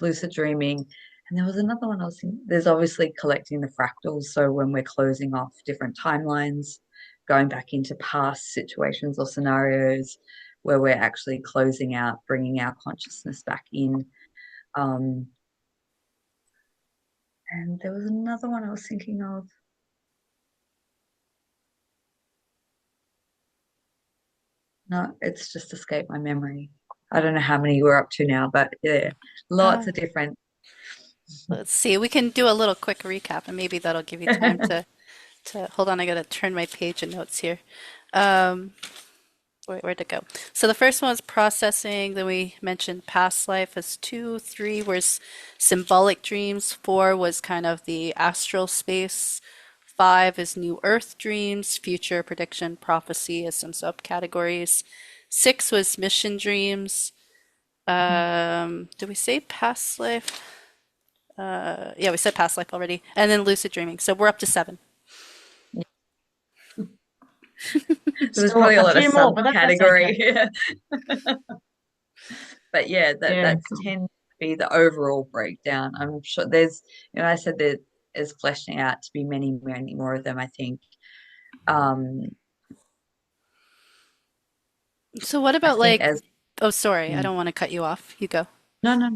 lucid dreaming, and there was another one I was thinking. There's obviously collecting the fractals. So when we're closing off different timelines, going back into past situations or scenarios where we're actually closing out, bringing our consciousness back in. Um, and there was another one I was thinking of. No, it's just escaped my memory. I don't know how many we're up to now, but yeah, lots Uh, of different. let's see. We can do a little quick recap, and maybe that'll give you time to hold on. I gotta turn my page of notes here. Um, where'd it go? So the first one was processing. Then we mentioned past life as two. Three was symbolic dreams. Four was kind of the astral space. 5 is New Earth dreams, future prediction, prophecy as some subcategories. 6 was mission dreams. Did we say past life? Yeah, we said past life already. And then lucid dreaming. So we're up to 7. There was Still probably a a lot of few more, but that's okay. subcategory. But yeah, Yeah, that's cool. tends to be the overall breakdown. I'm sure there's, I said there is fleshing out to be many, many more of them, I think. Um, So what I about think like, as oh, sorry, I mm, don't want to cut you off. You go. no, no,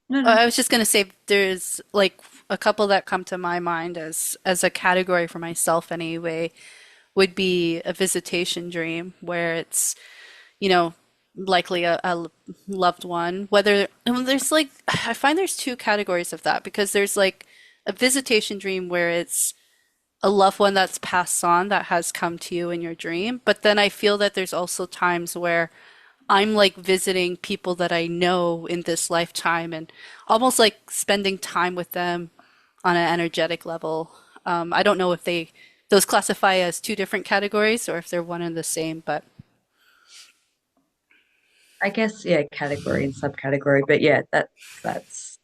no, no. I was just gonna say there's like a couple that come to my mind as a category for myself anyway would be a visitation dream where it's, you know, likely a loved one. Whether and there's like I find there's two categories of that because there's like a visitation dream where it's a loved one that's passed on that has come to you in your dream, but then I feel that there's also times where I'm like visiting people that I know in this lifetime and almost like spending time with them on an energetic level. I don't know if those classify as two different categories or if they're one and the same, but I guess yeah, category and subcategory, but yeah, that's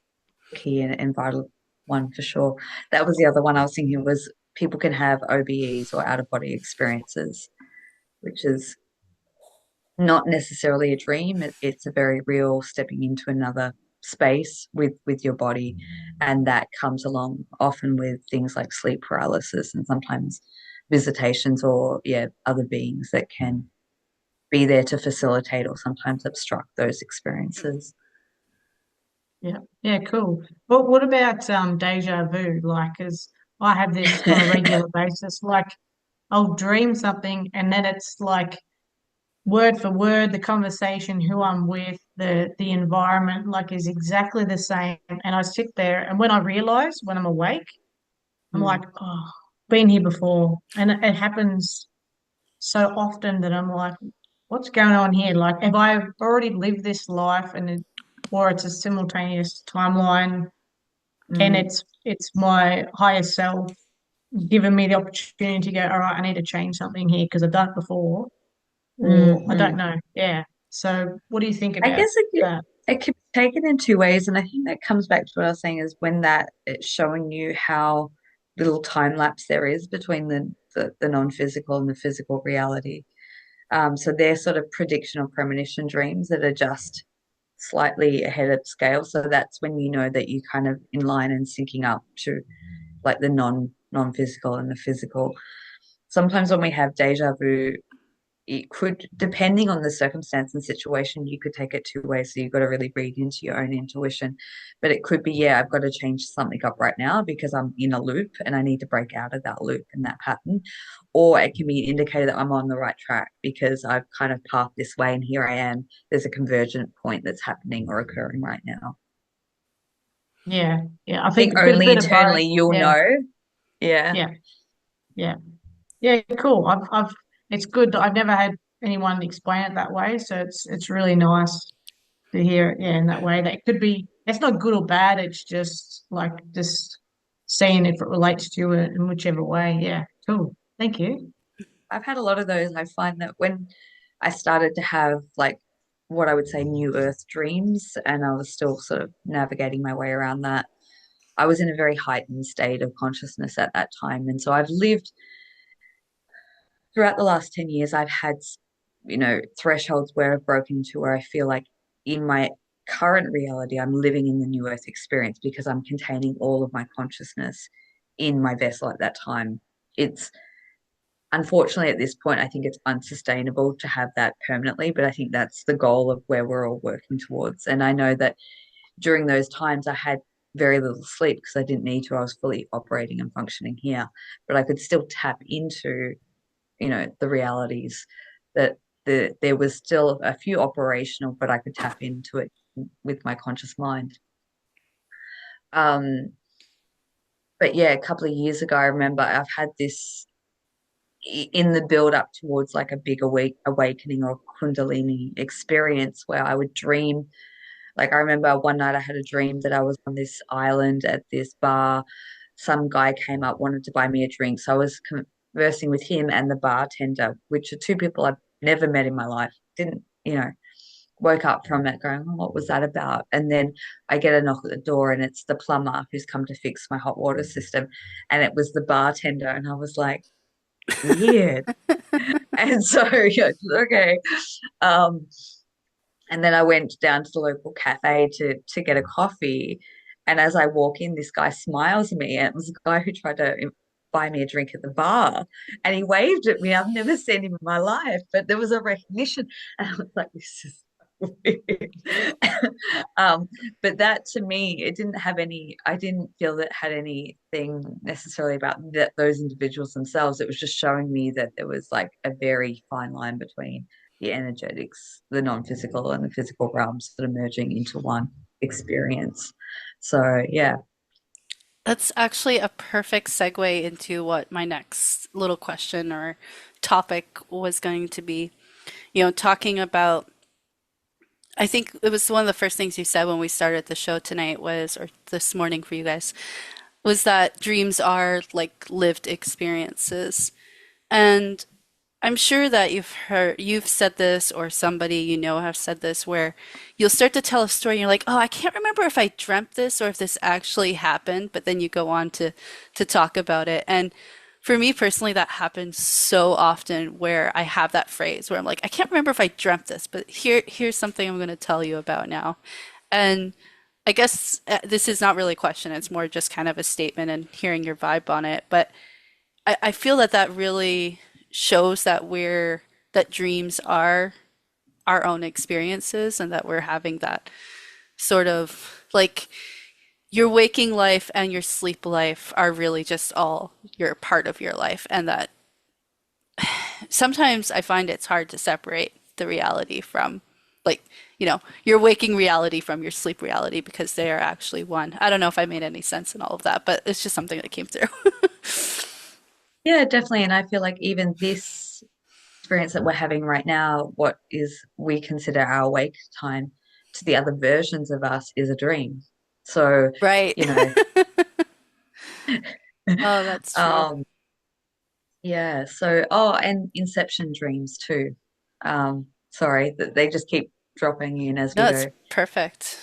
key and vital one for sure. That was the other one I was thinking was people can have OBEs or out of body experiences, which is not necessarily a dream. It's a very real stepping into another space with your body, and that comes along often with things like sleep paralysis and sometimes visitations or yeah other beings that can be there to facilitate or sometimes obstruct those experiences. Yeah, yeah, cool. But what about deja vu? Like, as I have this on a regular basis, like I'll dream something and then it's like word for word, the conversation, who I'm with, the environment, like is exactly the same. And I sit there, and when I realize when I'm awake, I'm Mm, like, oh, been here before, and it happens so often that I'm like, what's going on here? Like, have I already lived this life, or it's a simultaneous timeline, and mm, it's my higher self giving me the opportunity to go, all right, I need to change something here because I've done it before, or I don't mm. know. Yeah. So, what do you think I about guess that? it can be taken in two ways, and I think that comes back to what I was saying is when that it's showing you how little time lapse there is between the non-physical and the physical reality. So they're sort of prediction or premonition dreams that are just slightly ahead of scale. So that's when you know that you kind of in line and syncing up to like the non-physical and the physical. Sometimes when we have deja vu, it could, depending on the circumstance and situation, you could take it two ways. So you've got to really read into your own intuition. But it could be, yeah, I've got to change something up right now because I'm in a loop and I need to break out of that loop and that pattern. Or it can be an indicator that I'm on the right track because I've kind of pathed this way and here I am. There's a convergent point that's happening or occurring right now. Yeah. Yeah. I I think think a only bit of both. internally you'll Yeah. know. Yeah. Yeah. Yeah. Yeah. Cool. It's good. I've never had anyone explain it that way. So it's really nice to hear it, yeah, in that way. That could be, it's not good or bad. It's just like just seeing if it relates to you in whichever way. Yeah. Cool. Thank you. I've had a lot of those. I find that when I started to have like what I would say new earth dreams, and I was still sort of navigating my way around that, I was in a very heightened state of consciousness at that time. And so I've lived throughout the last 10 years, I've had, thresholds where I've broken to where I feel like in my current reality, I'm living in the new earth experience because I'm containing all of my consciousness in my vessel at that time. It's unfortunately, at this point, I think it's unsustainable to have that permanently, but I think that's the goal of where we're all working towards. And I know that during those times, I had very little sleep because I didn't need to. I was fully operating and functioning here, but I could still tap into, the realities that there was still a few operational, but I could tap into it with my conscious mind. Um, but yeah, a couple of years ago, I remember I've had this in the build up towards like a big awakening or kundalini experience where I would dream. Like I remember one night I had a dream that I was on this island at this bar some guy came up, wanted to buy me a drink. So I was conversing with him and the bartender, which are two people I've never met in my life. Didn't, woke up from it going, oh, what was that about? And then I get a knock at the door and it's the plumber who's come to fix my hot water system. And it was the bartender. And I was like, weird. And so, yeah, okay. Um, and then I went down to the local cafe to get a coffee. And as I walk in, this guy smiles at me. And it was a guy who tried to buy me a drink at the bar. And he waved at me. I've never seen him in my life, but there was a recognition. And I was like, this is weird. um, but that to me, it didn't have any, I didn't feel that had anything necessarily about those individuals themselves. It was just showing me that there was like a very fine line between the energetics, the non-physical and the physical realms that are merging into one experience. So yeah. That's actually a perfect segue into what my next little question or topic was going to be. Talking about, I think it was one of the first things you said when we started the show tonight was, or this morning for you guys, was that dreams are like lived experiences. And I'm sure that you've said this, or somebody you know have said this, where you'll start to tell a story and you're like, oh, I can't remember if I dreamt this or if this actually happened, but then you go on to talk about it. And for me personally, that happens so often where I have that phrase where I'm like, I can't remember if I dreamt this, but here's something I'm going to tell you about now. And I guess this is not really a question, it's more just kind of a statement and hearing your vibe on it. But I feel that that really shows that that dreams are our own experiences and that we're having that sort of like your waking life and your sleep life are really just all your part of your life, and that sometimes I find it's hard to separate the reality from like your waking reality from your sleep reality because they are actually one. I don't know if I made any sense in all of that, but it's just something that came through. Yeah, definitely. And I feel like even this experience that we're having right now, what is we consider our awake time to the other versions of us is a dream. So, Right. you know, Oh, that's true. um, yeah. So, oh, and inception dreams too. Sorry, that they just keep dropping in as we No, it's go. perfect.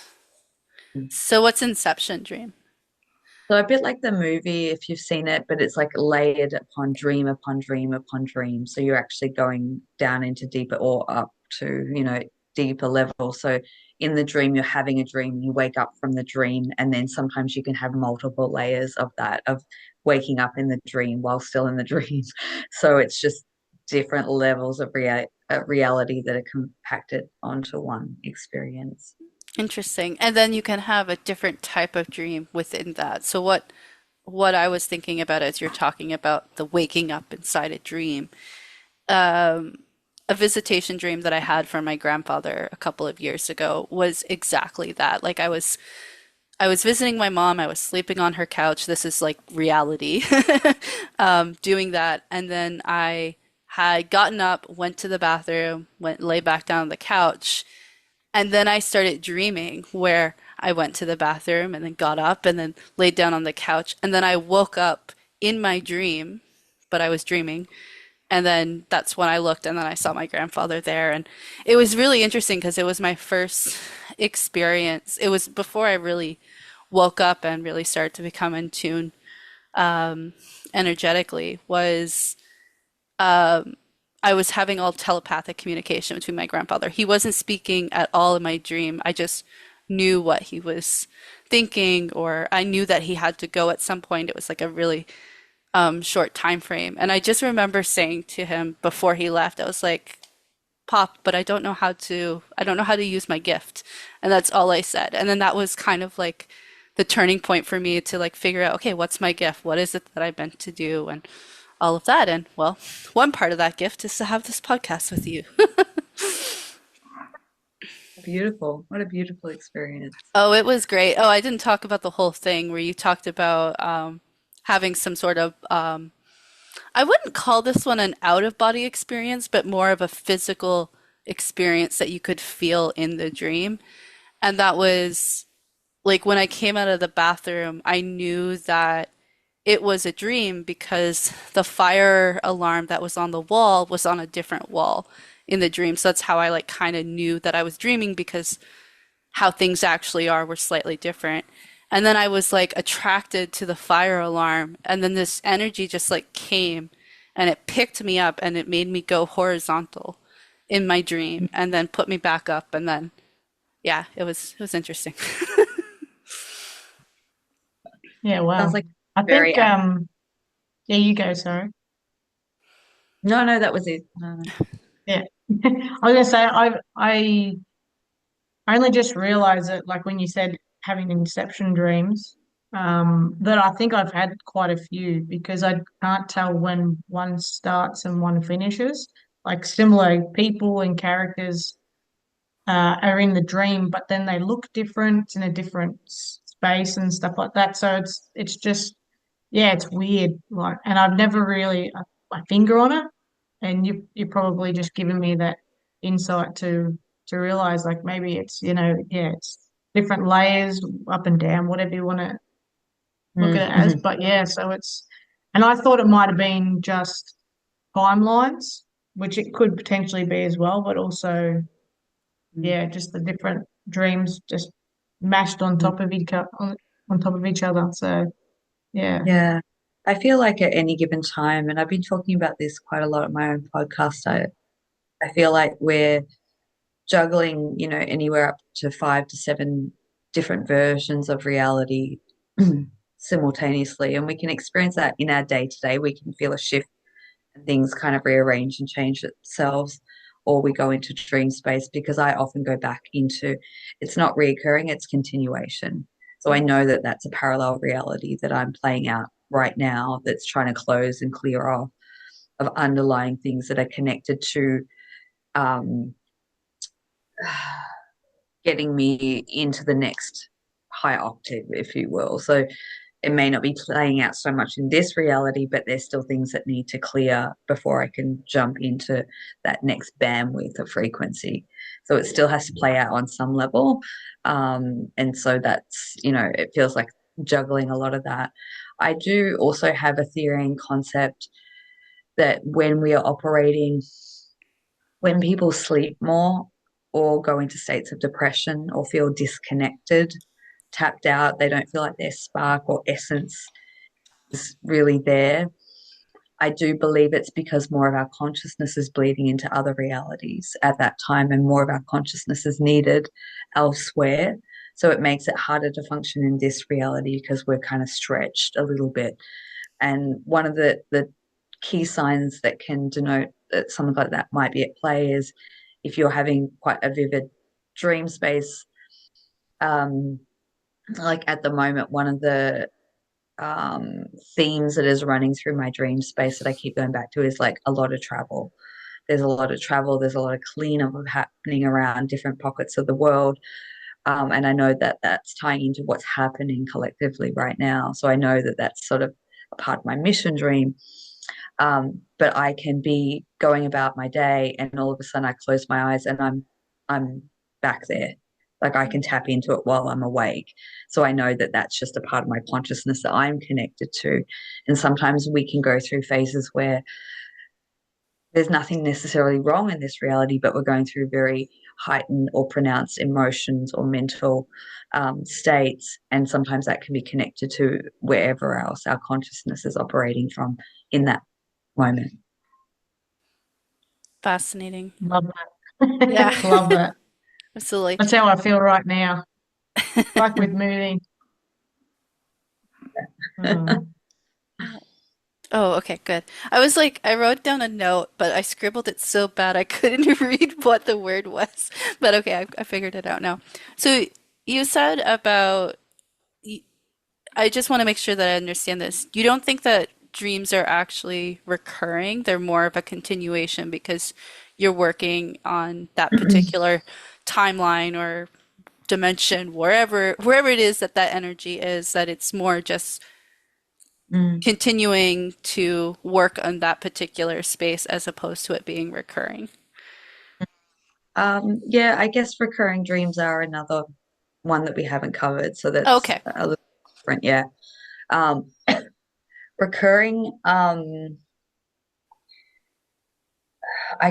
So what's Inception Dream? So a bit like the movie, if you've seen it, but it's like layered upon dream upon dream upon dream. So you're actually going down into deeper or up to, deeper level. So in the dream, you're having a dream, you wake up from the dream, and then sometimes you can have multiple layers of that, of waking up in the dream while still in the dream. So it's just different levels of reality that are compacted onto one experience. Interesting. And then you can have a different type of dream within that. So what I was thinking about as you're talking about the waking up inside a dream, a visitation dream that I had from my grandfather a couple of years ago was exactly that. Like I was visiting my mom, I was sleeping on her couch. This is like reality. Doing that, and then I had gotten up, went to the bathroom, went lay back down on the couch, and then I started dreaming where I went to the bathroom and then got up and then laid down on the couch. And then I woke up in my dream, but I was dreaming. And then that's when I looked and then I saw my grandfather there. And it was really interesting because it was my first experience. It was before I really woke up and really started to become in tune energetically, was I was having all telepathic communication between my grandfather. He wasn't speaking at all in my dream. I just knew what he was thinking, or I knew that he had to go at some point. It was like a really short time frame. And I just remember saying to him before he left, I was like, Pop, but I don't know how to use my gift. And that's all I said. And then that was kind of like the turning point for me to like figure out, okay, what's my gift? What is it that I meant to do? And all of that. And well, one part of that gift is to have this podcast with you. Beautiful. What a beautiful experience. Oh, it was great. Oh, I didn't talk about the whole thing where you talked about having some sort of, I wouldn't call this one an out of body experience, but more of a physical experience that you could feel in the dream. And that was like when I came out of the bathroom, I knew that it was a dream because the fire alarm that was on the wall was on a different wall in the dream. So that's how I like kind of knew that I was dreaming because how things actually are were slightly different. And then I was like attracted to the fire alarm, and then this energy just like came and it picked me up and it made me go horizontal in my dream and then put me back up and then yeah, it was interesting. Yeah, Sounds wow. like I very think active. yeah, you go, sorry. No, no, that was it. No, no. Yeah. I was gonna say I only just realized that like when you said having inception dreams, that I think I've had quite a few because I can't tell when one starts and one finishes. Like similar people and characters are in the dream, but then they look different in a different space and stuff like that. So it's just yeah, it's weird. Like, and I've never really my finger on it, and you probably just given me that insight to realize like maybe it's yeah, it's different layers up and down, whatever you want to look at it as. Mm-hmm. But yeah, so it's and I thought it might have been just timelines, which it could potentially be as well, but also yeah, just the different dreams just mashed on top of each other. So yeah. Yeah. I feel like at any given time, and I've been talking about this quite a lot on my own podcast, I feel like we're juggling, anywhere up to 5 to 7 different versions of reality simultaneously. And we can experience that in our day to day. We can feel a shift and things kind of rearrange and change themselves, or we go into dream space because I often go back into it's not reoccurring, it's continuation. So I know that that's a parallel reality that I'm playing out right now that's trying to close and clear off of underlying things that are connected to um, getting me into the next high octave, if you will. So it may not be playing out so much in this reality, but there's still things that need to clear before I can jump into that next bandwidth of frequency. So it still has to play out on some level. And so that's, it feels like juggling a lot of that. I do also have a theory and concept that when we are operating, when people sleep more or go into states of depression or feel disconnected, tapped out, they don't feel like their spark or essence is really there. I do believe it's because more of our consciousness is bleeding into other realities at that time, and more of our consciousness is needed elsewhere. So it makes it harder to function in this reality because we're kind of stretched a little bit. And one of the key signs that can denote that something like that might be at play is if you're having quite a vivid dream space. Um, like at the moment, one of the um, themes that is running through my dream space that I keep going back to is like a lot of travel. There's a lot of travel. There's a lot of cleanup happening around different pockets of the world. And I know that that's tying into what's happening collectively right now. So I know that that's sort of a part of my mission dream. But I can be going about my day, and all of a sudden I close my eyes and I'm back there. Like I can tap into it while I'm awake. So I know that that's just a part of my consciousness that I'm connected to. And sometimes we can go through phases where there's nothing necessarily wrong in this reality, but we're going through very heightened or pronounced emotions or mental states. And sometimes that can be connected to wherever else our consciousness is operating from in that moment. Fascinating. Love Yeah, that. Love that. absolutely. That's how I feel right now. Like with moving. Mm. Oh, okay, good. I was like, I wrote down a note, but I scribbled it so bad I couldn't read what the word was. But okay, I figured it out now. So you said about, I just want to make sure that I understand this. You don't think that dreams are actually recurring? They're more of a continuation because you're working on that particular timeline or dimension, wherever it is that that energy is, that it's more just Mm. continuing to work on that particular space as opposed to it being recurring. Yeah, I guess recurring dreams are another one that we haven't covered, so that's Okay. a little different. Yeah. Um, Recurring, I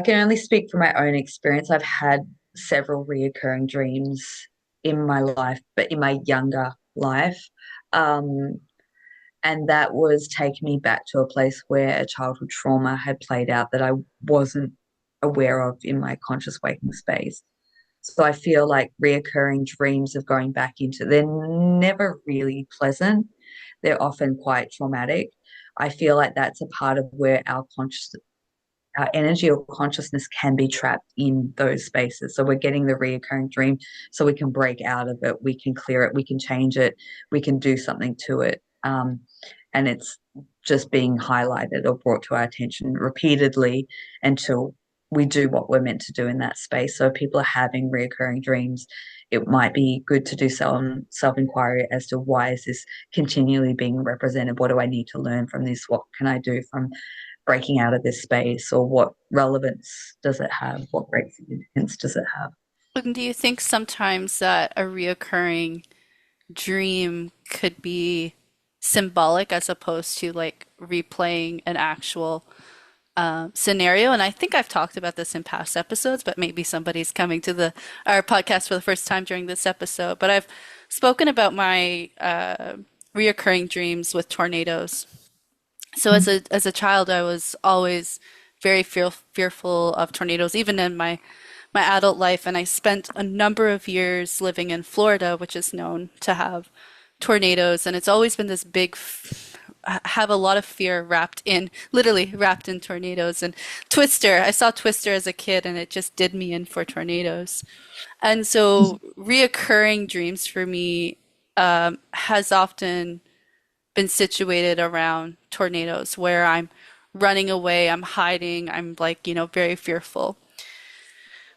can only speak from my own experience. I've had several reoccurring dreams in my life, but in my younger life. Um, and that was taking me back to a place where a childhood trauma had played out that I wasn't aware of in my conscious waking space. So I feel like reoccurring dreams of going back into, they're never really pleasant. They're often quite traumatic. I feel like that's a part of where our energy or consciousness can be trapped in those spaces. So we're getting the reoccurring dream so we can break out of it, we can clear it, we can change it, we can do something to it. And it's just being highlighted or brought to our attention repeatedly until we do what we're meant to do in that space. So if people are having reoccurring dreams, it might be good to do some self-inquiry as to why is this continually being represented? What do I need to learn from this? What can I do from breaking out of this space, or what relevance does it have? What great significance does it have? And do you think sometimes that a reoccurring dream could be symbolic as opposed to like replaying an actual scenario? And I think I've talked about this in past episodes, but maybe somebody's coming to the our podcast for the first time during this episode. But I've spoken about my reoccurring dreams with tornadoes. So as a child, I was always very fearful of tornadoes, even in my adult life. And I spent a number of years living in Florida, which is known to have tornadoes, and it's always been this have a lot of fear wrapped in, literally wrapped in tornadoes. And Twister, I saw Twister as a kid, and it just did me in for tornadoes. And so reoccurring dreams for me has often been situated around tornadoes where I'm running away, I'm hiding, I'm like, very fearful.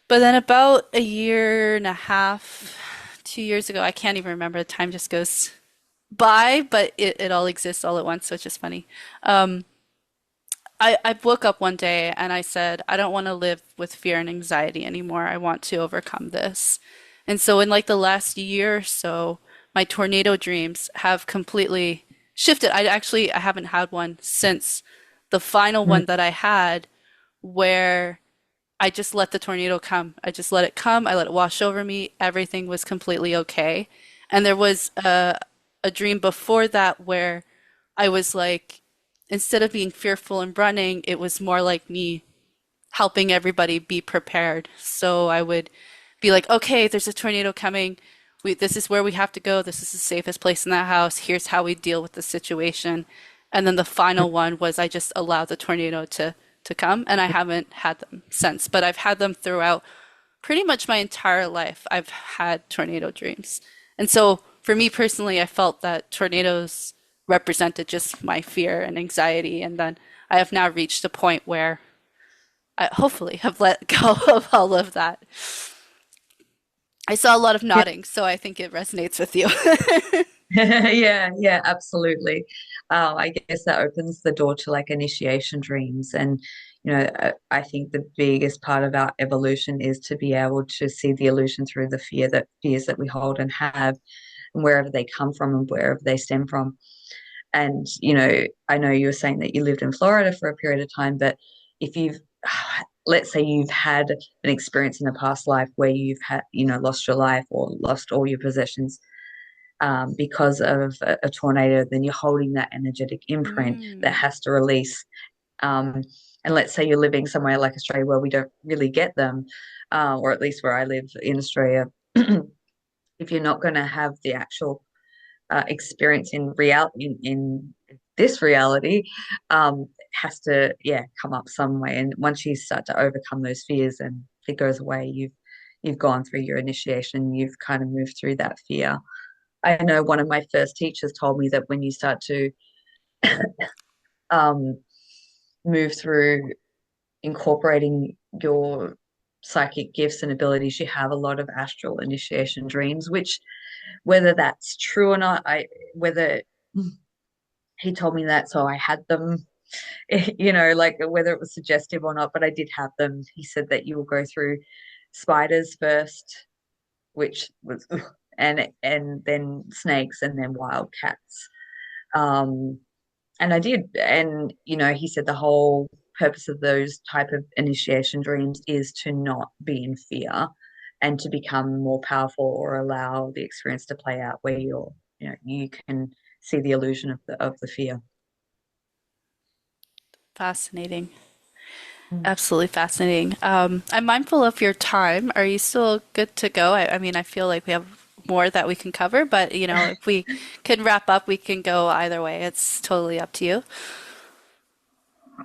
But then about a year and a half, 2 years ago, I can't even remember, the time just goes by, but it all exists all at once, so it's just funny. I woke up one day and I said, I don't want to live with fear and anxiety anymore. I want to overcome this. And so in like the last year or so, my tornado dreams have completely shifted. I haven't had one since the final one that I had where I just let the tornado come. I just let it come. I let it wash over me. Everything was completely okay. And there was a dream before that where I was like, instead of being fearful and running, it was more like me helping everybody be prepared. So I would be like, okay, there's a tornado coming. This is where we have to go. This is the safest place in that house. Here's how we deal with the situation. And then the final one was I just allowed the tornado to come, and I haven't had them since. But I've had them throughout pretty much my entire life. I've had tornado dreams. And so for me personally, I felt that tornadoes represented just my fear and anxiety. And then I have now reached a point where I hopefully have let go of all of that. I saw a lot of Yeah. nodding, so I think it resonates with you. Yeah, yeah, absolutely. I guess that opens the door to like initiation dreams. And, I think the biggest part of our evolution is to be able to see the illusion through the fears that we hold and have, and wherever they come from and wherever they stem from. And, I know you were saying that you lived in Florida for a period of time, but if you've, let's say you've had an experience in a past life where you've had, lost your life or lost all your possessions because of a tornado, then you're holding that energetic imprint that Mm. has to release. Um, and let's say you're living somewhere like Australia where we don't really get them, or at least where I live in Australia, if you're not going to have the actual experience in this reality, it has to come up some way. And once you start to overcome those fears and it goes away, you've gone through your initiation, you've kind of moved through that fear. I know one of my first teachers told me that when you start to um, move through incorporating your psychic gifts and abilities, you have a lot of astral initiation dreams, which whether that's true or not, whether he told me that, so I had them, like whether it was suggestive or not, but I did have them. He said that you will go through spiders first, which was, and then snakes and then wild cats. Um, And I did. And, he said the whole purpose of those type of initiation dreams is to not be in fear and to become more powerful or allow the experience to play out where you can see the illusion of the fear. Fascinating. Mm. Absolutely fascinating. I'm mindful of your time. Are you still good to go? I mean, I feel like we have more that we can cover, but if we can wrap up, we can go either way. It's totally up to you.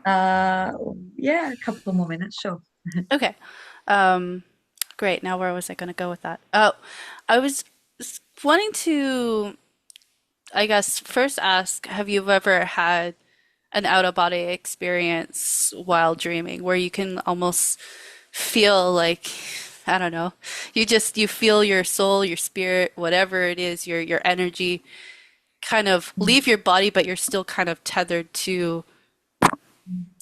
Uh, yeah, a couple more minutes, sure. Okay. Um, Great. Now, where was I going to go with that? Oh, I was wanting to, I guess, first ask, have you ever had an out of body experience while dreaming where you can almost feel like, I don't know, you feel your soul, your spirit, whatever it is, your energy kind of leave your body, but you're still kind of tethered to,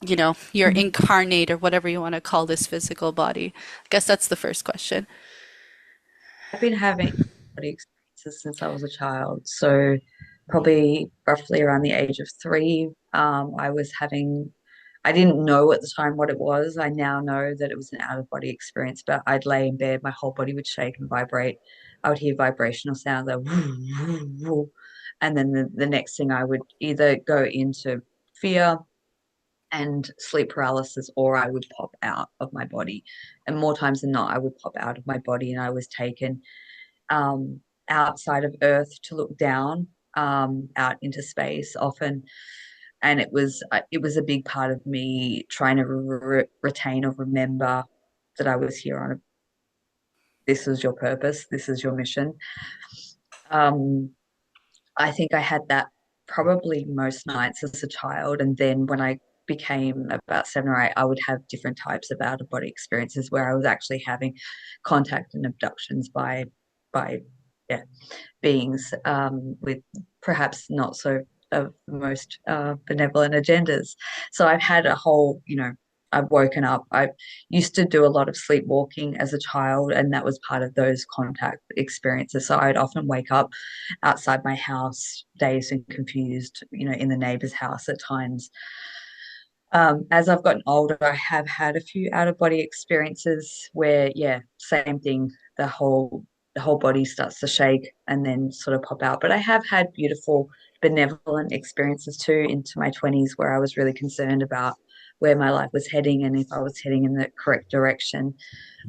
your Mhm. incarnate or whatever you want to call this physical body. I guess that's the first question. I've been having body experiences since I was a child. So probably roughly around the age of 3, I didn't know at the time what it was. I now know that it was an out of body experience, but I'd lay in bed, my whole body would shake and vibrate. I would hear vibrational sounds like woo, woo, woo. And then the next thing I would either go into fear and sleep paralysis, or I would pop out of my body. And more times than not, I would pop out of my body and I was taken um, outside of Earth to look down out into space often. And it was a big part of me trying to retain or remember that I was here on this is your purpose, this is your mission. Um, I think I had that probably most nights as a child. And then when I became about 7 or 8, I would have different types of out of body experiences where I was actually having contact and abductions by yeah, beings with perhaps not so of the most benevolent agendas. So I've had a whole, I've woken up. I used to do a lot of sleepwalking as a child, and that was part of those contact experiences. So I'd often wake up outside my house, dazed and confused, in the neighbor's house at times. As I've gotten older, I have had a few out of body experiences where, yeah, same thing. The whole body starts to shake and then sort of pop out. But I have had beautiful, benevolent experiences too into my 20s where I was really concerned about where my life was heading and if I was heading in the correct direction.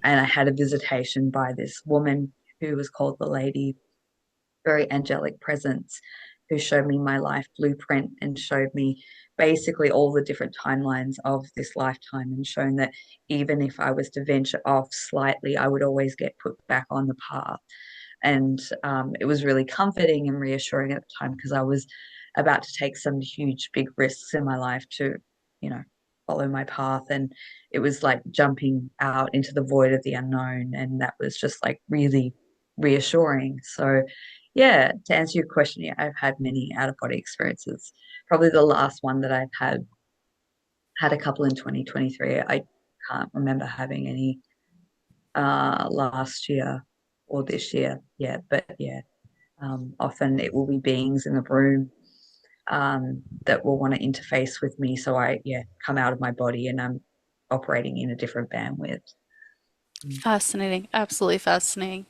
And I had a visitation by this woman who was called the Lady, very angelic presence, who showed me my life blueprint and showed me basically all the different timelines of this lifetime, and shown that even if I was to venture off slightly, I would always get put back on the path. And it was really comforting and reassuring at the time because I was about to take some huge, big risks in my life to, you know, follow my path. And it was like jumping out into the void of the unknown. And that was just like really reassuring. So, yeah, to answer your question, yeah, I've had many out of body experiences. Probably the last one that I've had a couple in 2023. I can't remember having any last year or this year. Yeah, but yeah, often it will be beings in the room that will want to interface with me. So I, yeah, come out of my body and I'm operating in a different bandwidth. Mm. Fascinating. Absolutely fascinating.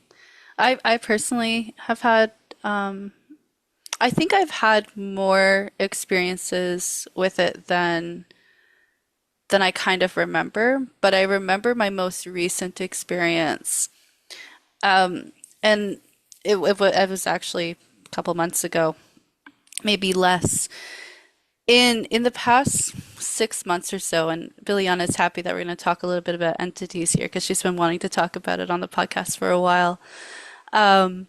I personally have had, I think I've had more experiences with it than I kind of remember, but I remember my most recent experience. And it was actually a couple months ago, maybe less. In the past 6 months or so, and Billiana's happy that we're going to talk a little bit about entities here because she's been wanting to talk about it on the podcast for a while. Um,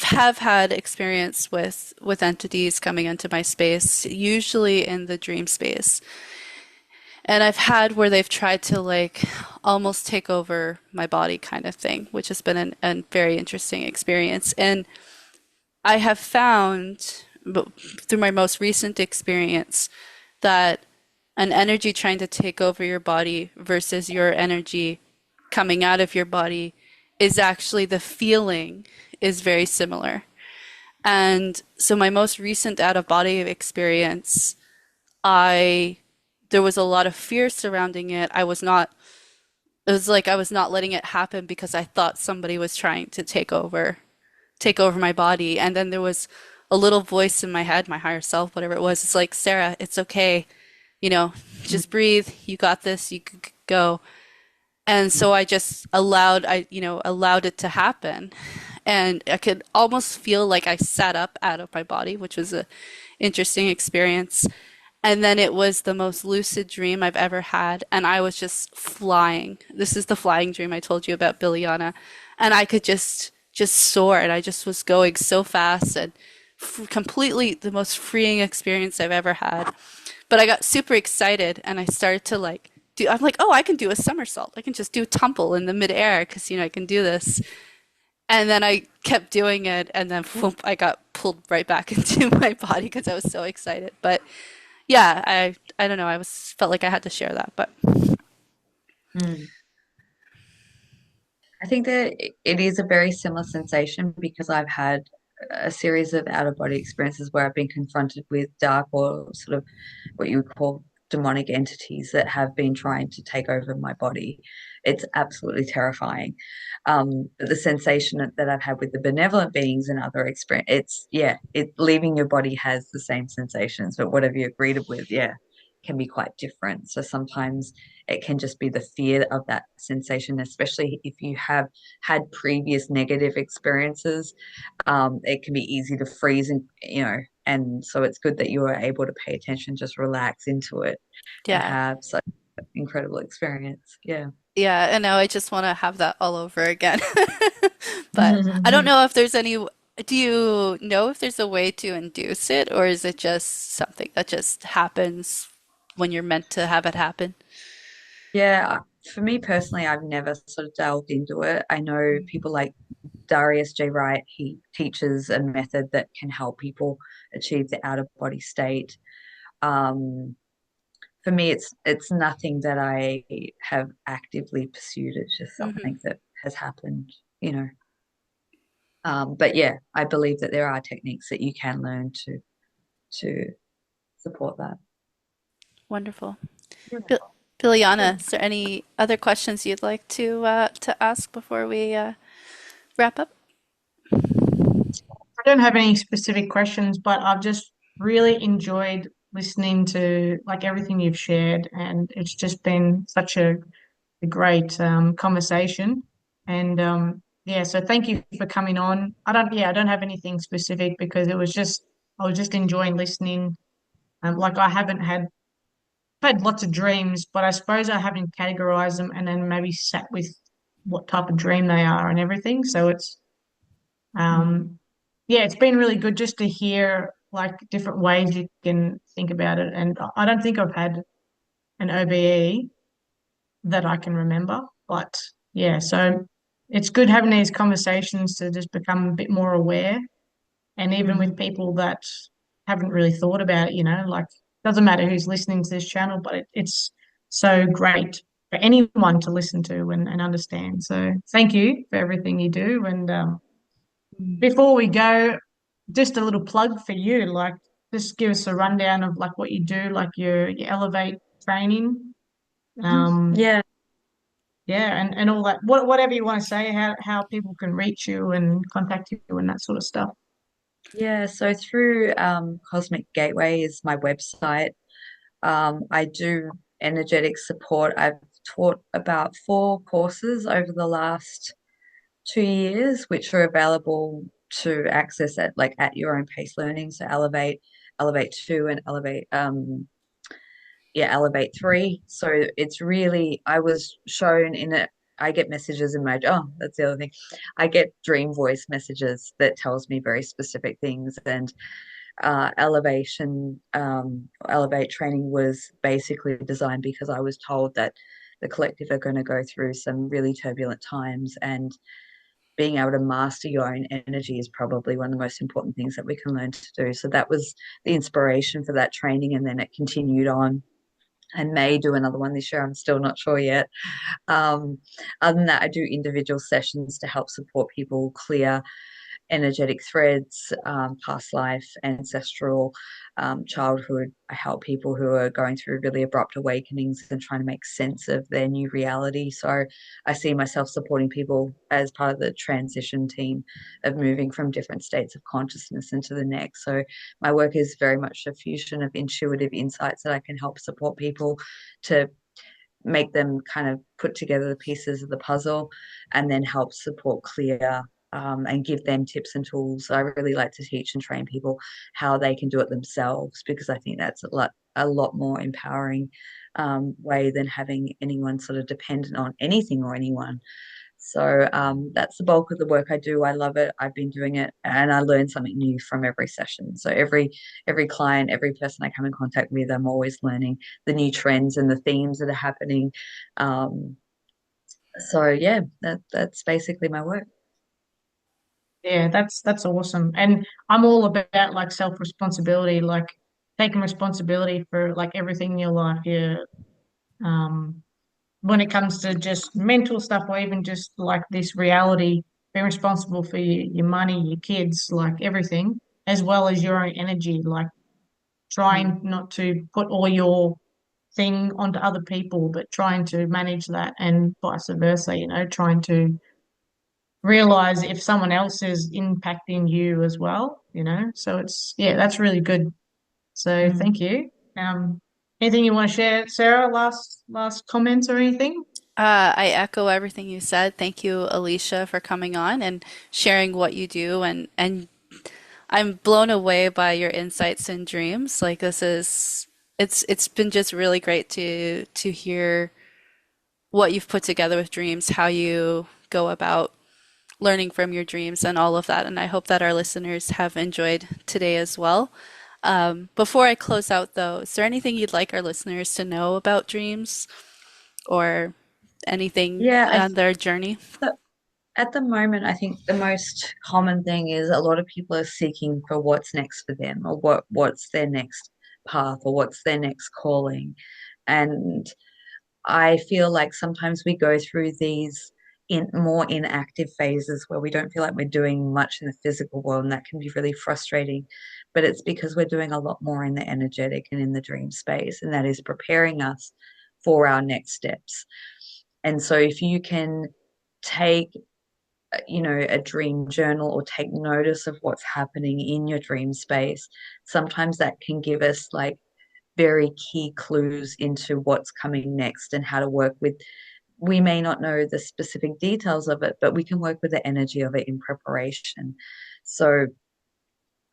have had experience with entities coming into my space, usually in the dream space. And I've had where they've tried to like almost take over my body kind of thing, which has been a very interesting experience. And I have found through my most recent experience that an energy trying to take over your body versus your energy coming out of your body is actually the feeling is very similar. And so my most recent out of body experience, I there was a lot of fear surrounding it. It was like I was not letting it happen because I thought somebody was trying to take over my body. And then there was a little voice in my head, my higher self, whatever it was. It's like, Sarah, it's okay. You know, just breathe. You got this. You could go. And so I just allowed it to happen. And I could almost feel like I sat up out of my body, which was a interesting experience. And then it was the most lucid dream I've ever had, and I was just flying. This is the flying dream I told you about, Billiana. And I could just soar, and I just was going so fast and completely the most freeing experience I've ever had. But I got super excited, and I started to like do. I'm like, oh, I can do a somersault. I can just do a tumble in the midair because I can do this. And then I kept doing it, and then whoop, I got pulled right back into my body because I was so excited. But yeah, I don't know. I was felt like I had to share that, but Mm. I think that it is a very similar sensation because I've had a series of out of body experiences where I've been confronted with dark or sort of what you would call demonic entities that have been trying to take over my body. It's absolutely terrifying. But the sensation that I've had with the benevolent beings and other experience, it leaving your body has the same sensations, but whatever you're greeted with, yeah, can be quite different. So sometimes it can just be the fear of that sensation, especially if you have had previous negative experiences. It can be easy to freeze and so it's good that you are able to pay attention, just relax into it and yeah. have such an incredible experience. Yeah. Yeah, I know. I just want to have that all over again. But I don't know if there's any, do you know if there's a way to induce it, or is it just something that just happens when you're meant to have it happen? Yeah. For me personally, I've never sort of delved into it. I know people like Darius J. Wright, he teaches a method that can help people achieve the out of body state. Um, for me, it's nothing that I have actively pursued. It's just Hmm. something that has happened, you know. But yeah, I believe that there are techniques that you can learn to support that. Wonderful. Bil Biljana, is there any other questions you'd like to ask before we wrap up? I don't have any specific questions, but I've just really enjoyed listening to like everything you've shared, and it's just been such a great conversation. And yeah, so thank you for coming on. I don't have anything specific because I was just enjoying listening. Like I haven't had lots of dreams, but I suppose I haven't categorized them and then maybe sat with what type of dream they are and everything. So it's Mm. um, yeah, it's been really good just to hear like different ways you can think about it. And I don't think I've had an OBE that I can remember, but yeah, so it's good having these conversations to just become a bit more aware. And even with Mm. people that haven't really thought about it, like doesn't matter who's listening to this channel, but it's so great for anyone to listen to and understand. So thank you for everything you do. And Mm. before we go, just a little plug for you, like just give us a rundown of like what you do, like your Elevate training. Mhm. Um, Yeah. yeah, and all that. Whatever you want to say, how people can reach you and contact you and that sort of stuff. Yeah. So through Cosmic Gateway is my website. I do energetic support. I've taught about 4 courses over the last 2 years, which are available to access at your own pace learning. So Elevate 2 and Elevate 3. So it's really, I was shown in it. I get messages in my, oh, that's the other thing. I get dream voice messages that tells me very specific things. And Elevate training was basically designed because I was told that the collective are going to go through some really turbulent times, and being able to master your own energy is probably one of the most important things that we can learn to do. So that was the inspiration for that training, and then it continued on. I may do another one this year. I'm still not sure yet. Um, Other than that, I do individual sessions to help support people clear energetic threads, past life, ancestral, childhood. I help people who are going through really abrupt awakenings and trying to make sense of their new reality. So I see myself supporting people as part of the transition team of moving from different states of consciousness into the next. So my work is very much a fusion of intuitive insights that I can help support people to make them kind of put together the pieces of the puzzle and then help support clear, and give them tips and tools. I really like to teach and train people how they can do it themselves, because I think that's a lot more empowering, way than having anyone sort of dependent on anything or anyone. So that's the bulk of the work I do. I love it. I've been doing it, and I learn something new from every session. So every client, every person I come in contact with, I'm always learning the new trends and the themes that are happening. Um, so yeah, that's basically my work. Yeah, that's awesome. And I'm all about like self-responsibility, like taking responsibility for like everything in your life. Yeah. Um, when it comes to just mental stuff or even just like this reality, being responsible for your money, your kids, like everything, as well as your own energy, like Mm. trying not to put all your thing onto other people, but trying to manage that and vice versa, trying to realize if someone else is impacting you as well. So it's, yeah, that's really good. So Mm. thank you. Um, anything you want to share, Sarah? Last comments or anything? I echo everything you said. Thank you, Alicia, for coming on and sharing what you do. And I'm blown away by your insights and dreams. Like this is it's been just really great to hear what you've put together with dreams, how you go about learning from your dreams and all of that. And I hope that our listeners have enjoyed today as well. Before I close out, though, is there anything you'd like our listeners to know about dreams or anything Yeah, on their journey? at the moment, I think the most common thing is a lot of people are seeking for what's next for them, or what's their next path, or what's their next calling. And I feel like sometimes we go through these in more inactive phases where we don't feel like we're doing much in the physical world, and that can be really frustrating. But it's because we're doing a lot more in the energetic and in the dream space, and that is preparing us for our next steps. And so if you can take, a dream journal, or take notice of what's happening in your dream space, sometimes that can give us like very key clues into what's coming next and how to work with. We may not know the specific details of it, but we can work with the energy of it in preparation. So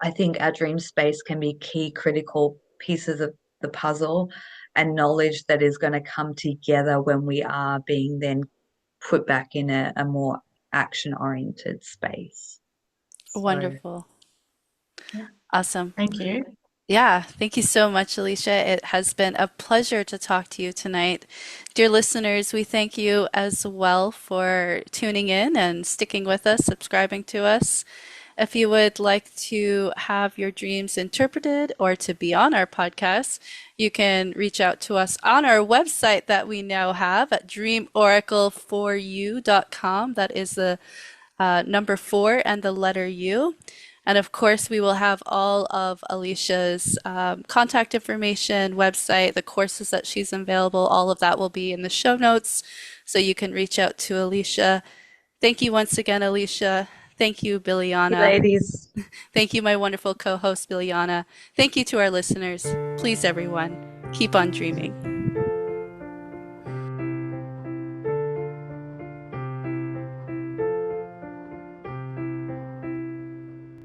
I think our dream space can be key critical pieces of the puzzle, and knowledge that is going to come together when we are being then put back in a more action oriented space. So Wonderful. yeah. Awesome. Thank you. Yeah, thank you so much, Alicia. It has been a pleasure to talk to you tonight. Dear listeners, we thank you as well for tuning in and sticking with us, subscribing to us. If you would like to have your dreams interpreted or to be on our podcast, you can reach out to us on our website that we now have at dreamoracle4u.com. That is the number four and the letter U. And of course, we will have all of Alicia's contact information, website, the courses that she's available, all of that will be in the show notes. So you can reach out to Alicia. Thank you once again, Alicia. Thank you, You Biliana. ladies. Thank you, my wonderful co host, Biliana. Thank you to our listeners. Please, everyone, keep on dreaming.